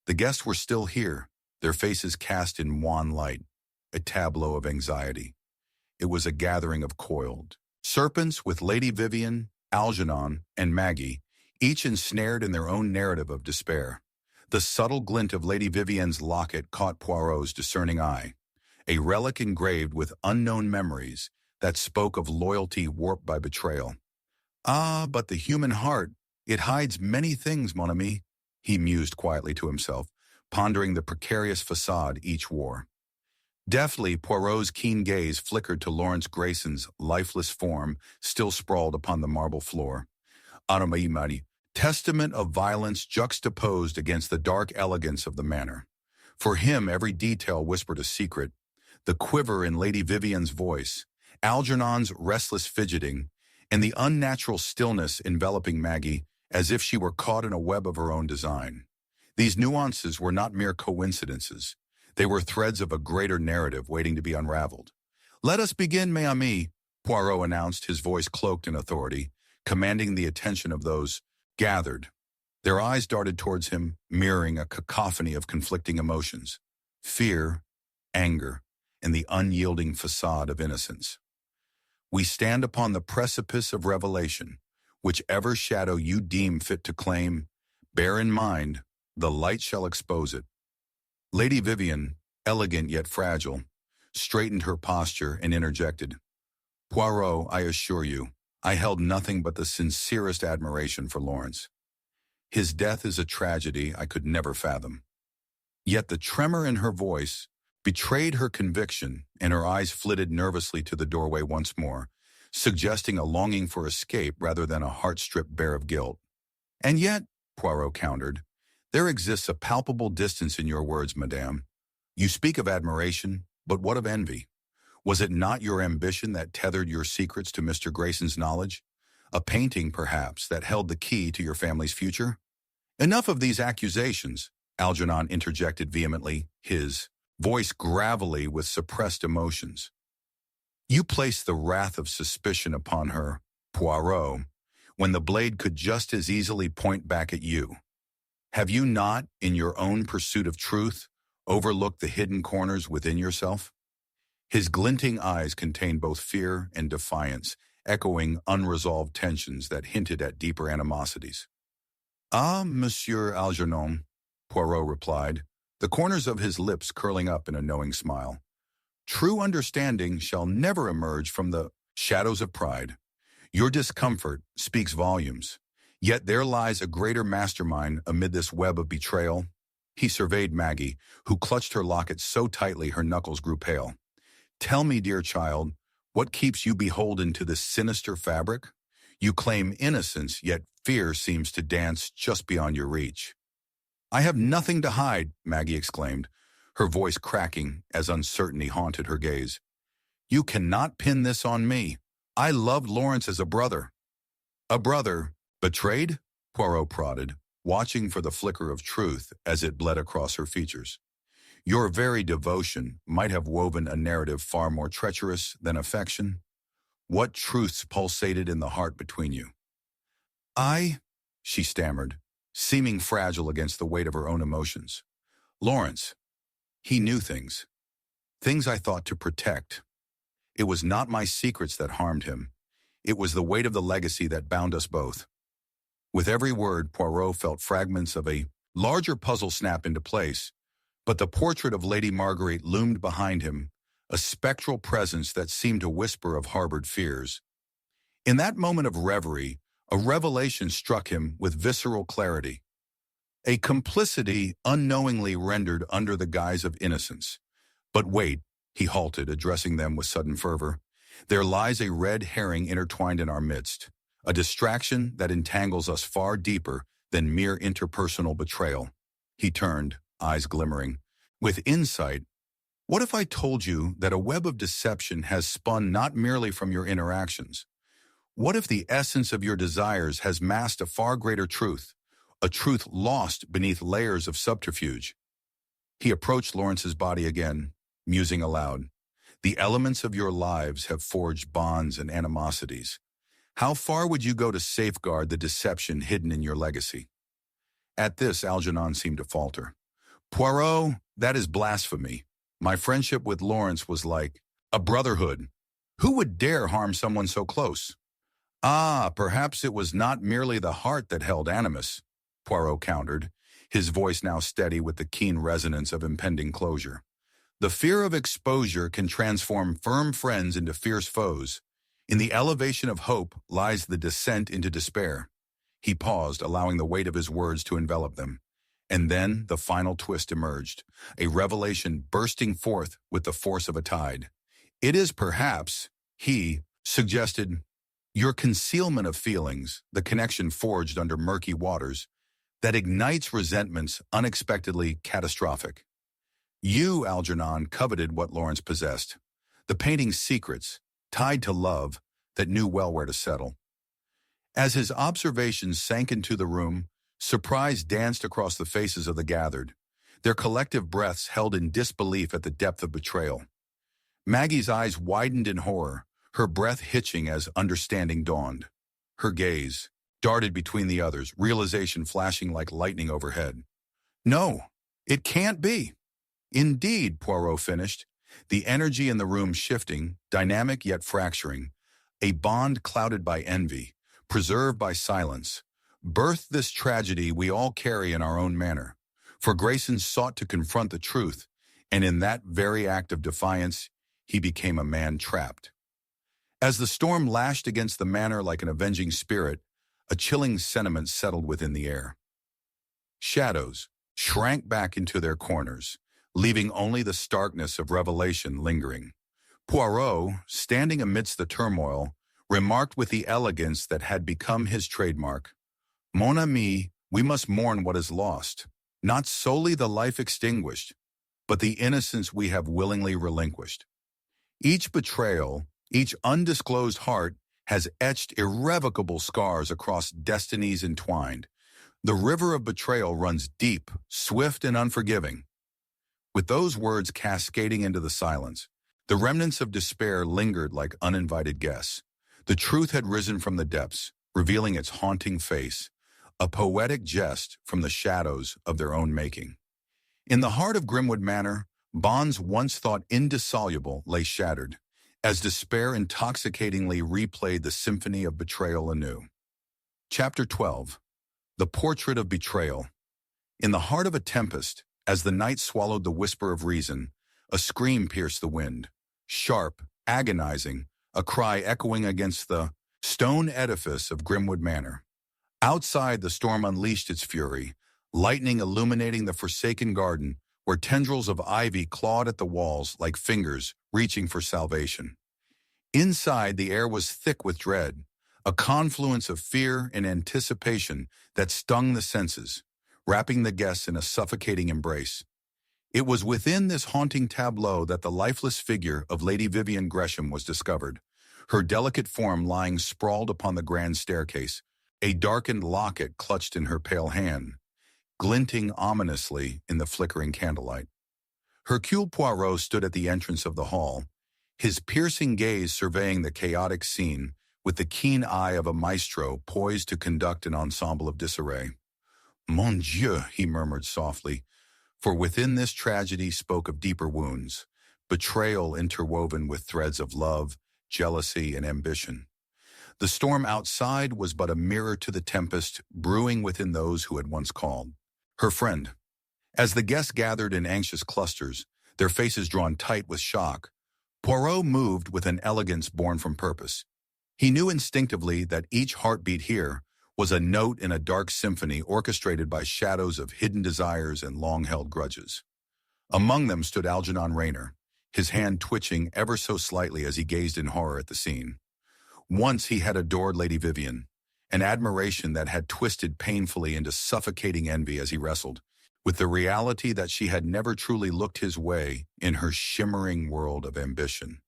The guests were still here, their faces cast in wan light, a tableau of anxiety. It was a gathering of coiled serpents with Lady Vivian, Algernon, and Maggie, each ensnared in their own narrative of despair. The subtle glint of Lady Vivian's locket caught Poirot's discerning eye, a relic engraved with unknown memories that spoke of loyalty warped by betrayal. Ah, but the human heart, it hides many things, mon ami, he mused quietly to himself, pondering the precarious facade each wore. Deftly, Poirot's keen gaze flickered to Lawrence Grayson's lifeless form still sprawled upon the marble floor. Automaimani, testament of violence juxtaposed against the dark elegance of the manor. For him, every detail whispered a secret. The quiver in Lady Vivian's voice, Algernon's restless fidgeting, and the unnatural stillness enveloping Maggie as if she were caught in a web of her own design. These nuances were not mere coincidences. They were threads of a greater narrative waiting to be unraveled. "Let us begin, mes amis," Poirot announced, his voice cloaked in authority, commanding the attention of those gathered. Their eyes darted towards him, mirroring a cacophony of conflicting emotions: fear, anger, and the unyielding facade of innocence. "We stand upon the precipice of revelation. Whichever shadow you deem fit to claim, bear in mind, the light shall expose it." Lady Vivian, elegant yet fragile, straightened her posture and interjected, "Poirot, I assure you, I held nothing but the sincerest admiration for Lawrence. His death is a tragedy I could never fathom." Yet the tremor in her voice betrayed her conviction, and her eyes flitted nervously to the doorway once more, suggesting a longing for escape rather than a heart stripped bare of guilt. "And yet," Poirot countered, "there exists a palpable distance in your words, madame. You speak of admiration, but what of envy? Was it not your ambition that tethered your secrets to Mr. Grayson's knowledge? A painting, perhaps, that held the key to your family's future?" "Enough of these accusations," Algernon interjected vehemently, his voice gravelly with suppressed emotions. "You place the wrath of suspicion upon her, Poirot, when the blade could just as easily point back at you. Have you not, in your own pursuit of truth, overlooked the hidden corners within yourself?" His glinting eyes contained both fear and defiance, echoing unresolved tensions that hinted at deeper animosities. "Ah, Monsieur Algernon," Poirot replied, the corners of his lips curling up in a knowing smile. "True understanding shall never emerge from the shadows of pride. Your discomfort speaks volumes. Yet there lies a greater mastermind amid this web of betrayal." He surveyed Maggie, who clutched her locket so tightly her knuckles grew pale. "Tell me, dear child, what keeps you beholden to this sinister fabric? You claim innocence, yet fear seems to dance just beyond your reach." "I have nothing to hide," Maggie exclaimed, her voice cracking as uncertainty haunted her gaze. "You cannot pin this on me. I loved Lawrence as a brother." "A brother betrayed?" Poirot prodded, watching for the flicker of truth as it bled across her features. "Your very devotion might have woven a narrative far more treacherous than affection. What truths pulsated in the heart between you?" She stammered, seeming fragile against the weight of her own emotions. "Lawrence, he knew things I thought to protect. It was not my secrets that harmed him. It was the weight of the legacy that bound us both." With every word, Poirot felt fragments of a larger puzzle snap into place, but the portrait of Lady Marguerite loomed behind him, a spectral presence that seemed to whisper of harbored fears. In that moment of reverie, a revelation struck him with visceral clarity. A complicity unknowingly rendered under the guise of innocence. "But wait," he halted, addressing them with sudden fervor. "There lies a red herring intertwined in our midst, a distraction that entangles us far deeper than mere interpersonal betrayal." He turned, eyes glimmering. "With insight, what if I told you that a web of deception has spun not merely from your interactions? What if the essence of your desires has masked a far greater truth, a truth lost beneath layers of subterfuge?" He approached Lawrence's body again, musing aloud. "The elements of your lives have forged bonds and animosities. How far would you go to safeguard the deception hidden in your legacy?" At this, Algernon seemed to falter. "Poirot, that is blasphemy. My friendship with Lawrence was like a brotherhood. Who would dare harm someone so close?" "Ah, perhaps it was not merely the heart that held animus," Poirot countered, his voice now steady with the keen resonance of impending closure. "The fear of exposure can transform firm friends into fierce foes. In the elevation of hope lies the descent into despair." He paused, allowing the weight of his words to envelop them. And then the final twist emerged, a revelation bursting forth with the force of a tide. "It is perhaps," he suggested, "your concealment of feelings, the connection forged under murky waters, that ignites resentments unexpectedly catastrophic." You, Algernon, coveted what Lawrence possessed. The painting's secrets, tied to love, that knew well where to settle. As his observations sank into the room, surprise danced across the faces of the gathered, their collective breaths held in disbelief at the depth of betrayal. Maggie's eyes widened in horror, her breath hitching as understanding dawned. Her gaze darted between the others, realization flashing like lightning overhead. No, it can't be. Indeed, Poirot finished, the energy in the room shifting, dynamic yet fracturing, a bond clouded by envy, preserved by silence, birthed this tragedy we all carry in our own manner. For Grayson sought to confront the truth, and in that very act of defiance, he became a man trapped. As the storm lashed against the manor like an avenging spirit, a chilling sentiment settled within the air. Shadows shrank back into their corners, leaving only the starkness of revelation lingering. Poirot, standing amidst the turmoil, remarked with the elegance that had become his trademark, "Mon ami, we must mourn what is lost, not solely the life extinguished, but the innocence we have willingly relinquished. Each betrayal, each undisclosed heart has etched irrevocable scars across destinies entwined. The river of betrayal runs deep, swift, and unforgiving." With those words cascading into the silence, the remnants of despair lingered like uninvited guests. The truth had risen from the depths, revealing its haunting face, a poetic jest from the shadows of their own making. In the heart of Grimwood Manor, bonds once thought indissoluble lay shattered, as despair intoxicatingly replayed the symphony of betrayal anew. Chapter 12. The Portrait of Betrayal. In the heart of a tempest, as the night swallowed the whisper of reason, a scream pierced the wind, sharp, agonizing, a cry echoing against the stone edifice of Grimwood Manor. Outside, the storm unleashed its fury, lightning illuminating the forsaken garden where tendrils of ivy clawed at the walls like fingers reaching for salvation. Inside, the air was thick with dread, a confluence of fear and anticipation that stung the senses, wrapping the guests in a suffocating embrace. It was within this haunting tableau that the lifeless figure of Lady Vivian Gresham was discovered, her delicate form lying sprawled upon the grand staircase, a darkened locket clutched in her pale hand, glinting ominously in the flickering candlelight. Hercule Poirot stood at the entrance of the hall, his piercing gaze surveying the chaotic scene with the keen eye of a maestro poised to conduct an ensemble of disarray. "Mon Dieu," he murmured softly, for within this tragedy spoke of deeper wounds, betrayal interwoven with threads of love, jealousy, and ambition. The storm outside was but a mirror to the tempest brewing within those who had once called her friend. As the guests gathered in anxious clusters, their faces drawn tight with shock, Poirot moved with an elegance born from purpose. He knew instinctively that each heartbeat here was a note in a dark symphony orchestrated by shadows of hidden desires and long-held grudges. Among them stood Algernon Rayner, his hand twitching ever so slightly as he gazed in horror at the scene. Once he had adored Lady Vivian, an admiration that had twisted painfully into suffocating envy as he wrestled with the reality that she had never truly looked his way in her shimmering world of ambition.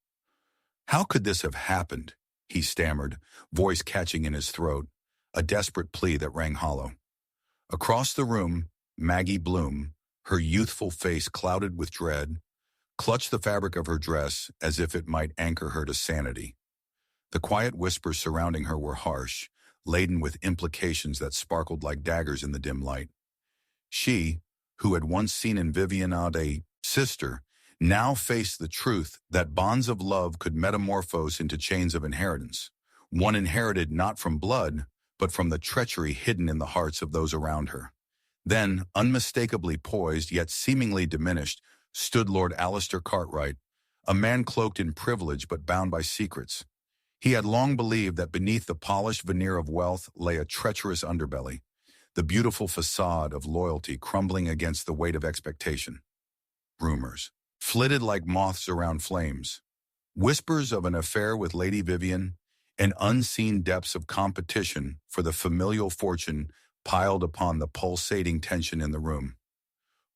"How could this have happened?" he stammered, voice catching in his throat, a desperate plea that rang hollow. Across the room, Maggie Bloom, her youthful face clouded with dread, clutched the fabric of her dress as if it might anchor her to sanity. The quiet whispers surrounding her were harsh, laden with implications that sparkled like daggers in the dim light. She, who had once seen in Vivian a sister, now faced the truth that bonds of love could metamorphose into chains of inheritance, one inherited not from blood, but from the treachery hidden in the hearts of those around her. Then, unmistakably poised yet seemingly diminished, stood Lord Alistair Cartwright, a man cloaked in privilege but bound by secrets. He had long believed that beneath the polished veneer of wealth lay a treacherous underbelly, the beautiful facade of loyalty crumbling against the weight of expectation. Rumors flitted like moths around flames. Whispers of an affair with Lady Vivian, and unseen depths of competition for the familial fortune piled upon the pulsating tension in the room.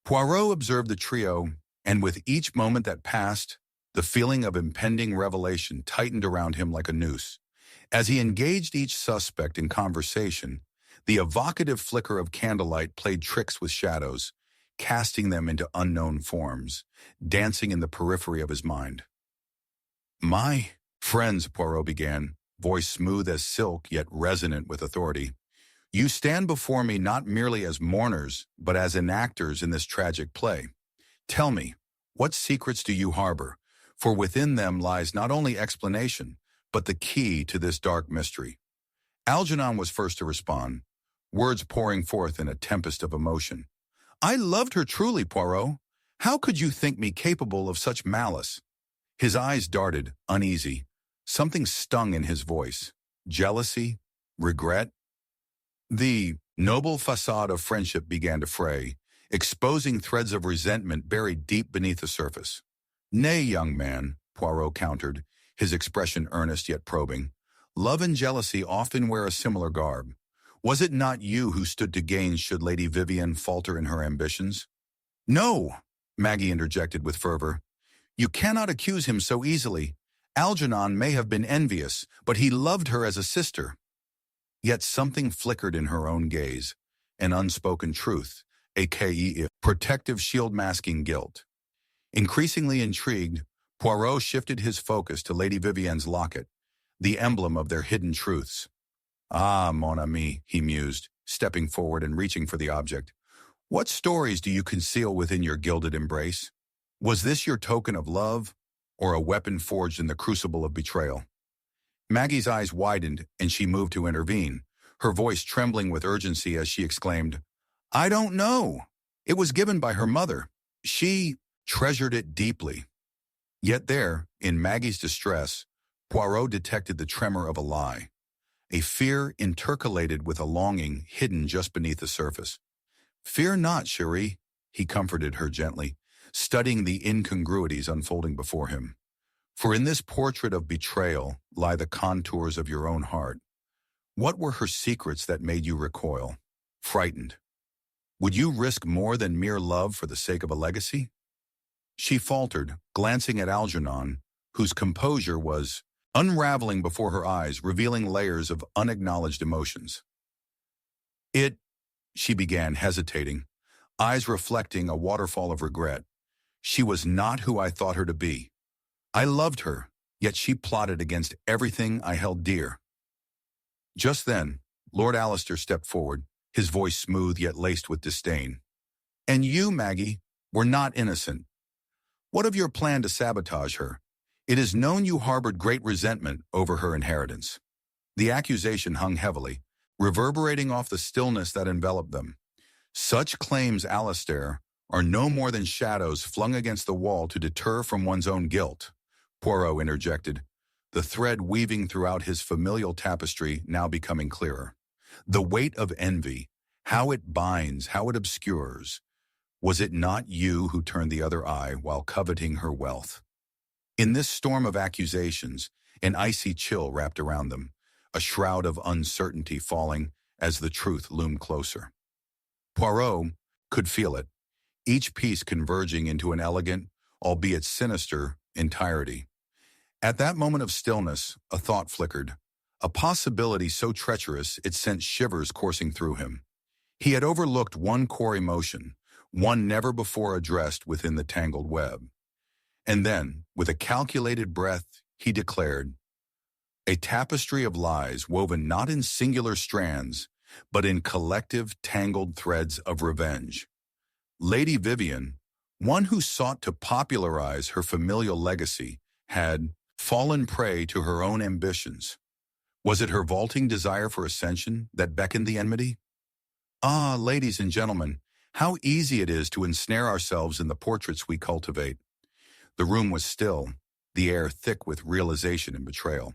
Poirot observed the trio And with each moment that passed, the feeling of impending revelation tightened around him like a noose. As he engaged each suspect in conversation, the evocative flicker of candlelight played tricks with shadows, casting them into unknown forms, dancing in the periphery of his mind. "My friends," Poirot began, voice smooth as silk yet resonant with authority, "you stand before me not merely as mourners, but as enactors in this tragic play. Tell me, what secrets do you harbor? For within them lies not only explanation, but the key to this dark mystery." Algernon was first to respond, words pouring forth in a tempest of emotion. "I loved her truly, Poirot. How could you think me capable of such malice?" His eyes darted, uneasy. Something stung in his voice. Jealousy? Regret? The noble facade of friendship began to fray, exposing threads of resentment buried deep beneath the surface. "Nay, young man," Poirot countered, his expression earnest yet probing. "Love and jealousy often wear a similar garb. Was it not you who stood to gain should Lady Vivienne falter in her ambitions?" "No," Maggie interjected with fervor. "You cannot accuse him so easily. Algernon may have been envious, but he loved her as a sister." Yet something flickered in her own gaze, an unspoken truth, a.k.a. protective shield masking guilt. Increasingly intrigued, Poirot shifted his focus to Lady Vivienne's locket, the emblem of their hidden truths. "Ah, mon ami," he mused, stepping forward and reaching for the object. "What stories do you conceal within your gilded embrace? Was this your token of love, or a weapon forged in the crucible of betrayal?" Maggie's eyes widened, and she moved to intervene, her voice trembling with urgency as she exclaimed, "I don't know. It was given by her mother. She treasured it deeply." Yet there, in Maggie's distress, Poirot detected the tremor of a lie, a fear intercalated with a longing hidden just beneath the surface. "Fear not, chérie," he comforted her gently, studying the incongruities unfolding before him. "For in this portrait of betrayal lie the contours of your own heart. What were her secrets that made you recoil, frightened? Would you risk more than mere love for the sake of a legacy?" She faltered, glancing at Algernon, whose composure was unraveling before her eyes, revealing layers of unacknowledged emotions. She began, hesitating, eyes reflecting a waterfall of regret. "She was not who I thought her to be. I loved her, yet she plotted against everything I held dear." Just then, Lord Alistair stepped forward, his voice smooth yet laced with disdain. "And you, Maggie, were not innocent. What of your plan to sabotage her? It is known you harbored great resentment over her inheritance." The accusation hung heavily, reverberating off the stillness that enveloped them. "Such claims, Alistair, are no more than shadows flung against the wall to deter from one's own guilt," Poirot interjected, the thread weaving throughout his familial tapestry now becoming clearer. "The weight of envy, how it binds, how it obscures. Was it not you who turned the other eye while coveting her wealth?" In this storm of accusations, an icy chill wrapped around them, a shroud of uncertainty falling as the truth loomed closer. Poirot could feel it, each piece converging into an elegant, albeit sinister, entirety. At that moment of stillness, a thought flickered, a possibility so treacherous it sent shivers coursing through him. He had overlooked one core emotion, one never before addressed within the tangled web. And then, with a calculated breath, he declared, "A tapestry of lies woven not in singular strands, but in collective tangled threads of revenge. Lady Vivienne, one who sought to popularize her familial legacy, had fallen prey to her own ambitions. Was it her vaulting desire for ascension that beckoned the enmity? Ah, ladies and gentlemen, how easy it is to ensnare ourselves in the portraits we cultivate." The room was still, the air thick with realization and betrayal.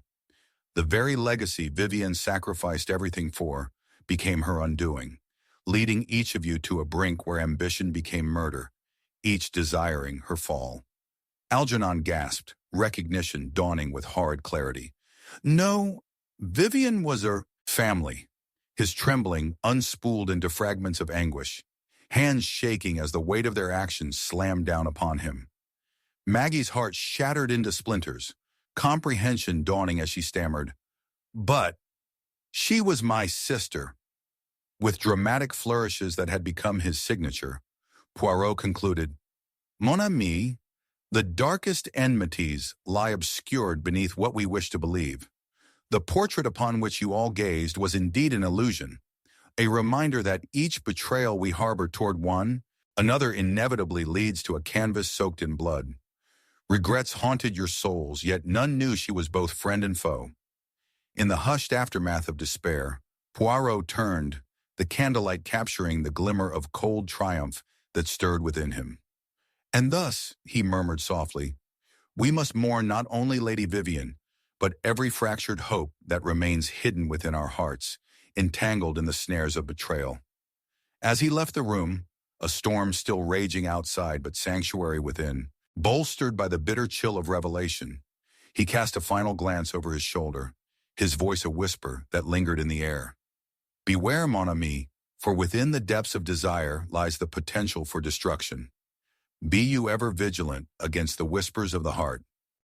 The very legacy Vivienne sacrificed everything for became her undoing, leading each of you to a brink where ambition became murder, each desiring her fall. Algernon gasped, recognition dawning with horrid clarity. "No, Vivienne was her family." His trembling unspooled into fragments of anguish. hands shaking as the weight of their actions slammed down upon him. Maggie's heart shattered into splinters, comprehension dawning as she stammered, "But she was my sister." With dramatic flourishes that had become his signature, Poirot concluded, "Mon ami, the darkest enmities lie obscured beneath what we wish to believe. The portrait upon which you all gazed was indeed an illusion, a reminder that each betrayal we harbor toward one, another inevitably leads to a canvas soaked in blood. Regrets haunted your souls, yet none knew she was both friend and foe." In the hushed aftermath of despair, Poirot turned, the candlelight capturing the glimmer of cold triumph that stirred within him. "And thus," he murmured softly, "we must mourn not only Lady Vivian, but every fractured hope that remains hidden within our hearts, entangled in the snares of betrayal." As he left the room, a storm still raging outside but sanctuary within, bolstered by the bitter chill of revelation, he cast a final glance over his shoulder, his voice a whisper that lingered in the air. "Beware, mon ami, for within the depths of desire lies the potential for destruction. Be you ever vigilant against the whispers of the heart."